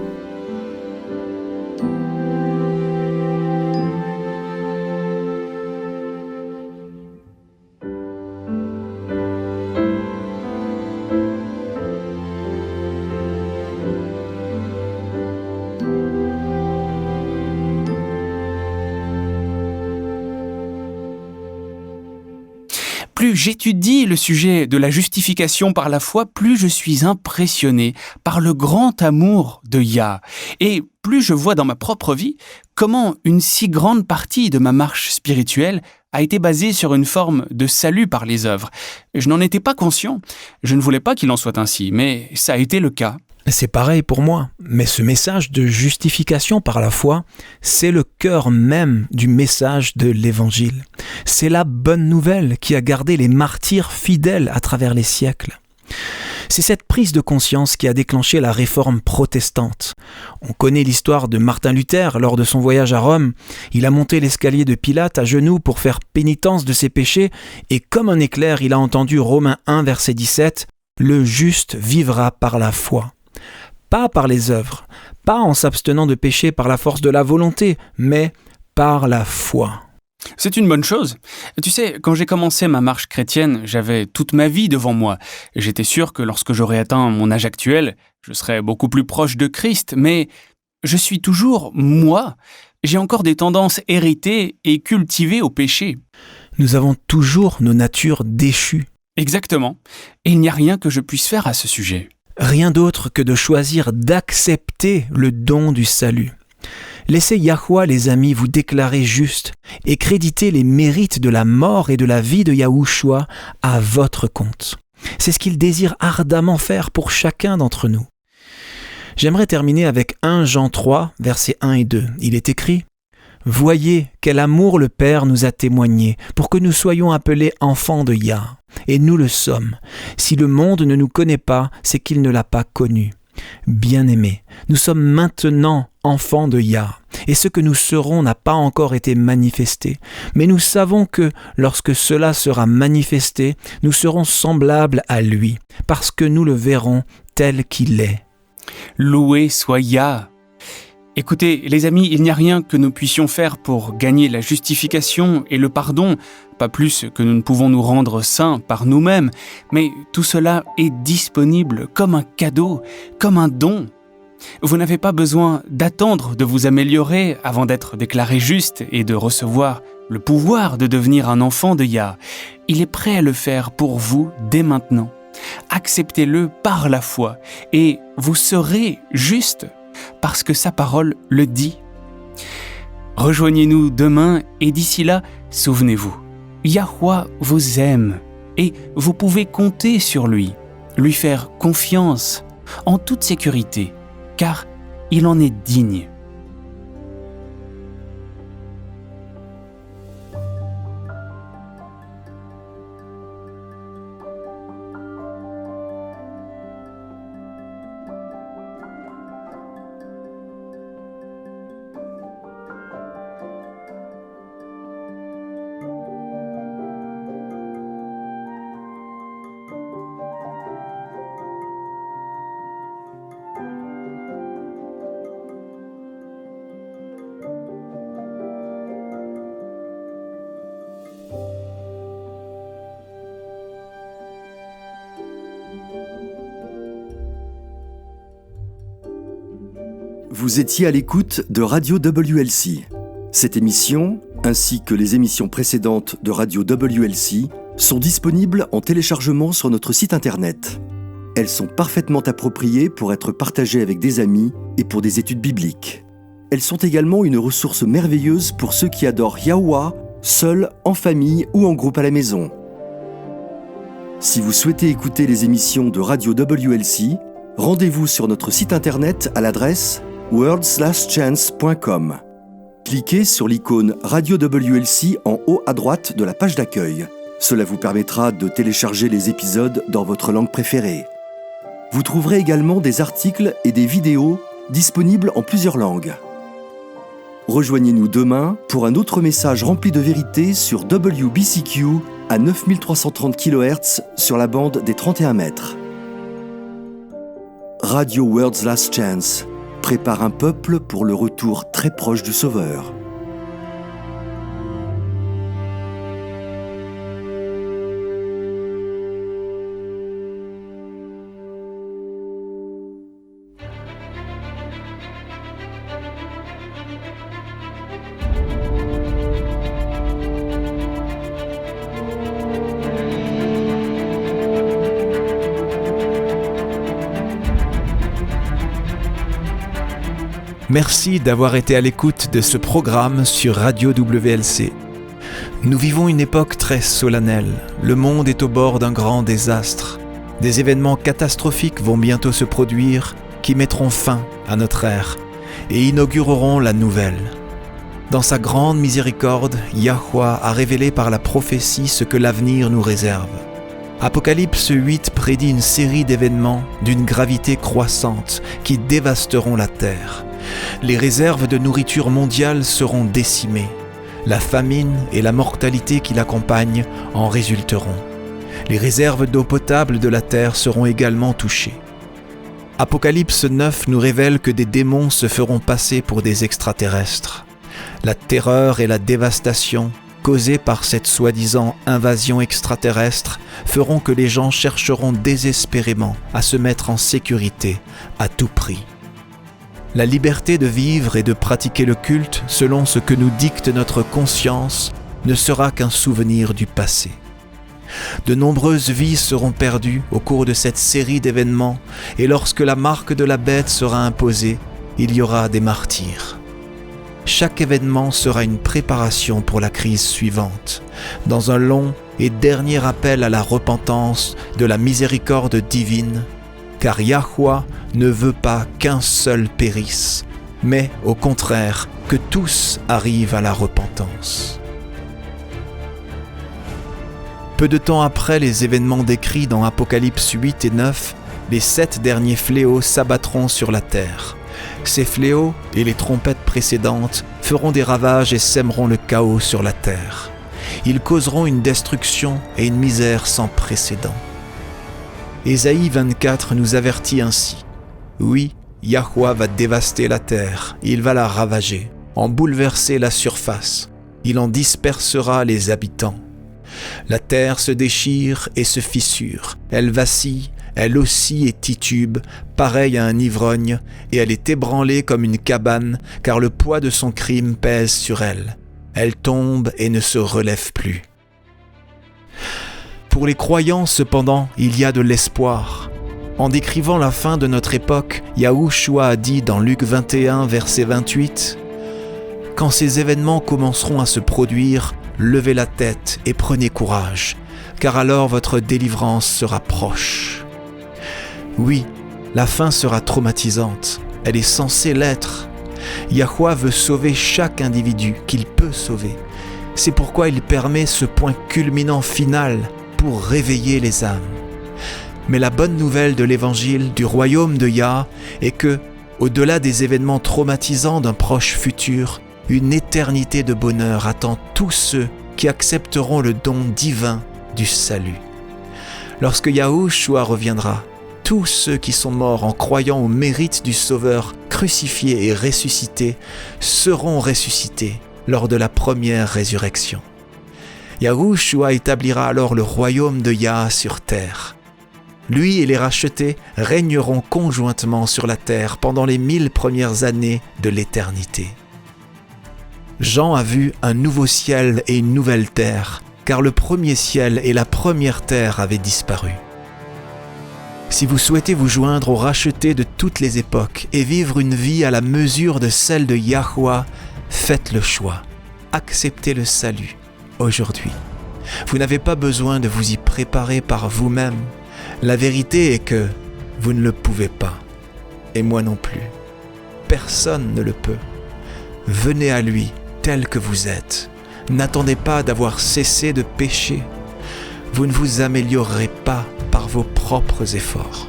Plus j'étudie le sujet de la justification par la foi, plus je suis impressionné par le grand amour de Yah. Et plus je vois dans ma propre vie comment une si grande partie de ma marche spirituelle a été basée sur une forme de salut par les œuvres. Je n'en étais pas conscient. Je ne voulais pas qu'il en soit ainsi, mais ça a été le cas. C'est pareil pour moi, mais ce message de justification par la foi, c'est le cœur même du message de l'Évangile. C'est la bonne nouvelle qui a gardé les martyrs fidèles à travers les siècles. C'est cette prise de conscience qui a déclenché la réforme protestante. On connaît l'histoire de Martin Luther lors de son voyage à Rome. Il a monté l'escalier de Pilate à genoux pour faire pénitence de ses péchés et comme un éclair, il a entendu Romains 1, verset 17, « Le juste vivra par la foi ». Pas par les œuvres, pas en s'abstenant de pécher par la force de la volonté, mais par la foi. C'est une bonne chose. Tu sais, quand j'ai commencé ma marche chrétienne, j'avais toute ma vie devant moi. J'étais sûr que lorsque j'aurais atteint mon âge actuel, je serais beaucoup plus proche de Christ, mais je suis toujours moi. J'ai encore des tendances héritées et cultivées au péché. Nous avons toujours nos natures déchues. Exactement. Et il n'y a rien que je puisse faire à ce sujet. Rien d'autre que de choisir d'accepter le don du salut. Laissez Yahweh, les amis, vous déclarer juste et créditer les mérites de la mort et de la vie de Yahushua à votre compte. C'est ce qu'il désire ardemment faire pour chacun d'entre nous. J'aimerais terminer avec 1 Jean 3, versets 1 et 2. Il est écrit « Voyez quel amour le Père nous a témoigné pour que nous soyons appelés enfants de Yah. Et nous le sommes. Si le monde ne nous connaît pas, c'est qu'il ne l'a pas connu. Bien-aimés, nous sommes maintenant enfants de Yah, et ce que nous serons n'a pas encore été manifesté. Mais nous savons que, lorsque cela sera manifesté, nous serons semblables à lui, parce que nous le verrons tel qu'il est. » Loué soit Yah. Écoutez, les amis, il n'y a rien que nous puissions faire pour gagner la justification et le pardon, pas plus que nous ne pouvons nous rendre saints par nous-mêmes, mais tout cela est disponible comme un cadeau, comme un don. Vous n'avez pas besoin d'attendre de vous améliorer avant d'être déclaré juste et de recevoir le pouvoir de devenir un enfant de Yah. Il est prêt à le faire pour vous dès maintenant. Acceptez-le par la foi et vous serez juste parce que sa parole le dit. Rejoignez-nous demain et d'ici là, souvenez-vous, Yahweh vous aime et vous pouvez compter sur lui, lui faire confiance en toute sécurité, car il en est digne. Vous étiez à l'écoute de Radio WLC. Cette émission, ainsi que les émissions précédentes de Radio WLC, sont disponibles en téléchargement sur notre site internet. Elles sont parfaitement appropriées pour être partagées avec des amis et pour des études bibliques. Elles sont également une ressource merveilleuse pour ceux qui adorent Yahweh, seuls, en famille ou en groupe à la maison. Si vous souhaitez écouter les émissions de Radio WLC, rendez-vous sur notre site internet à l'adresse worldslastchance.com. Cliquez sur l'icône Radio WLC en haut à droite de la page d'accueil. Cela vous permettra de télécharger les épisodes dans votre langue préférée. Vous trouverez également des articles et des vidéos disponibles en plusieurs langues. Rejoignez-nous demain pour un autre message rempli de vérité sur WBCQ à 9330 kHz sur la bande des 31 mètres. Radio World's Last Chance prépare un peuple pour le retour très proche du Sauveur. Merci d'avoir été à l'écoute de ce programme sur Radio WLC. Nous vivons une époque très solennelle. Le monde est au bord d'un grand désastre. Des événements catastrophiques vont bientôt se produire qui mettront fin à notre ère et inaugureront la nouvelle. Dans sa grande miséricorde, Yahweh a révélé par la prophétie ce que l'avenir nous réserve. Apocalypse 8 prédit une série d'événements d'une gravité croissante qui dévasteront la terre. Les réserves de nourriture mondiale seront décimées. La famine et la mortalité qui l'accompagnent en résulteront. Les réserves d'eau potable de la terre seront également touchées. Apocalypse 9 nous révèle que des démons se feront passer pour des extraterrestres. La terreur et la dévastation causées par cette soi-disant invasion extraterrestre feront que les gens chercheront désespérément à se mettre en sécurité à tout prix. La liberté de vivre et de pratiquer le culte selon ce que nous dicte notre conscience ne sera qu'un souvenir du passé. De nombreuses vies seront perdues au cours de cette série d'événements et lorsque la marque de la bête sera imposée, il y aura des martyrs. Chaque événement sera une préparation pour la crise suivante, dans un long et dernier appel à la repentance de la miséricorde divine, car Yahweh ne veut pas qu'un seul périsse, mais au contraire que tous arrivent à la repentance. Peu de temps après les événements décrits dans Apocalypse 8 et 9, les 7 derniers fléaux s'abattront sur la terre. Ces fléaux et les trompettes précédentes feront des ravages et sèmeront le chaos sur la terre. Ils causeront une destruction et une misère sans précédent. Ésaïe 24 nous avertit ainsi. Oui, Yahweh va dévaster la terre, il va la ravager, en bouleverser la surface, il en dispersera les habitants. La terre se déchire et se fissure, elle vacille, elle oscille et titube, pareille à un ivrogne, et elle est ébranlée comme une cabane, car le poids de son crime pèse sur elle. Elle tombe et ne se relève plus. Pour les croyants, cependant, il y a de l'espoir. En décrivant la fin de notre époque, Yahushua a dit dans Luc 21, verset 28, « Quand ces événements commenceront à se produire, levez la tête et prenez courage, car alors votre délivrance sera proche. » Oui, la fin sera traumatisante, elle est censée l'être. Yahweh veut sauver chaque individu qu'il peut sauver. C'est pourquoi il permet ce point culminant final pour réveiller les âmes. Mais la bonne nouvelle de l'évangile du royaume de Yah est que, au-delà des événements traumatisants d'un proche futur, une éternité de bonheur attend tous ceux qui accepteront le don divin du salut. Lorsque Yahushua reviendra, tous ceux qui sont morts en croyant au mérite du Sauveur crucifié et ressuscité seront ressuscités lors de la première résurrection. Yahushua établira alors le royaume de Yah sur terre. Lui et les rachetés régneront conjointement sur la terre pendant les 1000 premières années de l'éternité. Jean a vu un nouveau ciel et une nouvelle terre, car le premier ciel et la première terre avaient disparu. Si vous souhaitez vous joindre aux rachetés de toutes les époques et vivre une vie à la mesure de celle de Yahweh, faites le choix. Acceptez le salut aujourd'hui. Vous n'avez pas besoin de vous y préparer par vous-même. La vérité est que vous ne le pouvez pas, et moi non plus. Personne ne le peut. Venez à lui tel que vous êtes. N'attendez pas d'avoir cessé de pécher. Vous ne vous améliorerez pas par vos propres efforts.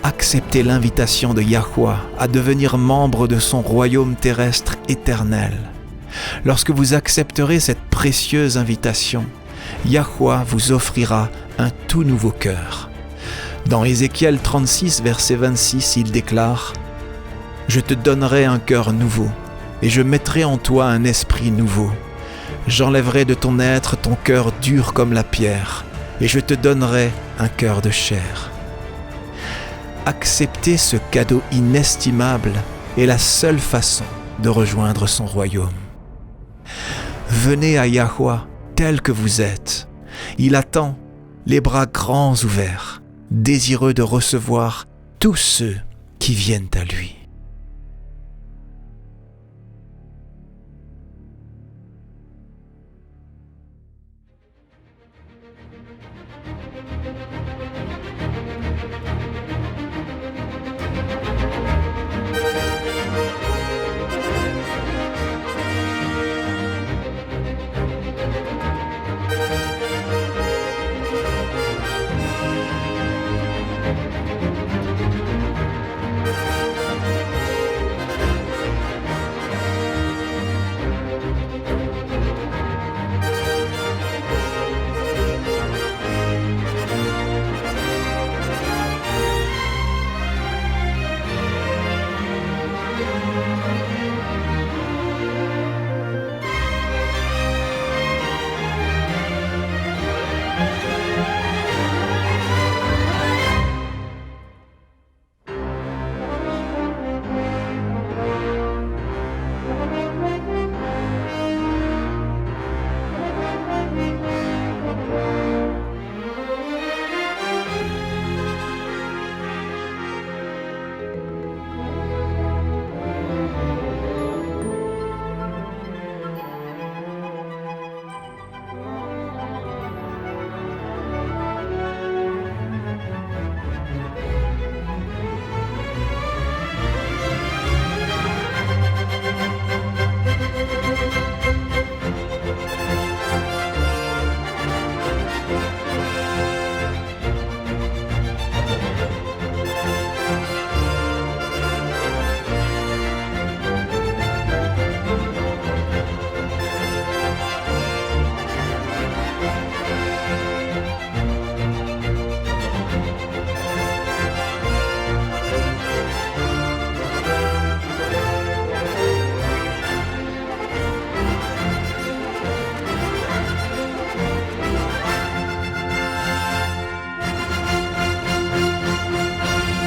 Acceptez l'invitation de Yahweh à devenir membre de son royaume terrestre éternel. Lorsque vous accepterez cette précieuse invitation, Yahweh vous offrira un tout nouveau cœur. Dans Ézéchiel 36, verset 26, il déclare « Je te donnerai un cœur nouveau, et je mettrai en toi un esprit nouveau. J'enlèverai de ton être ton cœur dur comme la pierre, et je te donnerai un cœur de chair. » Accepter ce cadeau inestimable est la seule façon de rejoindre son royaume. Venez à Yahweh tel que vous êtes. Il attend, les bras grands ouverts, désireux de recevoir tous ceux qui viennent à lui.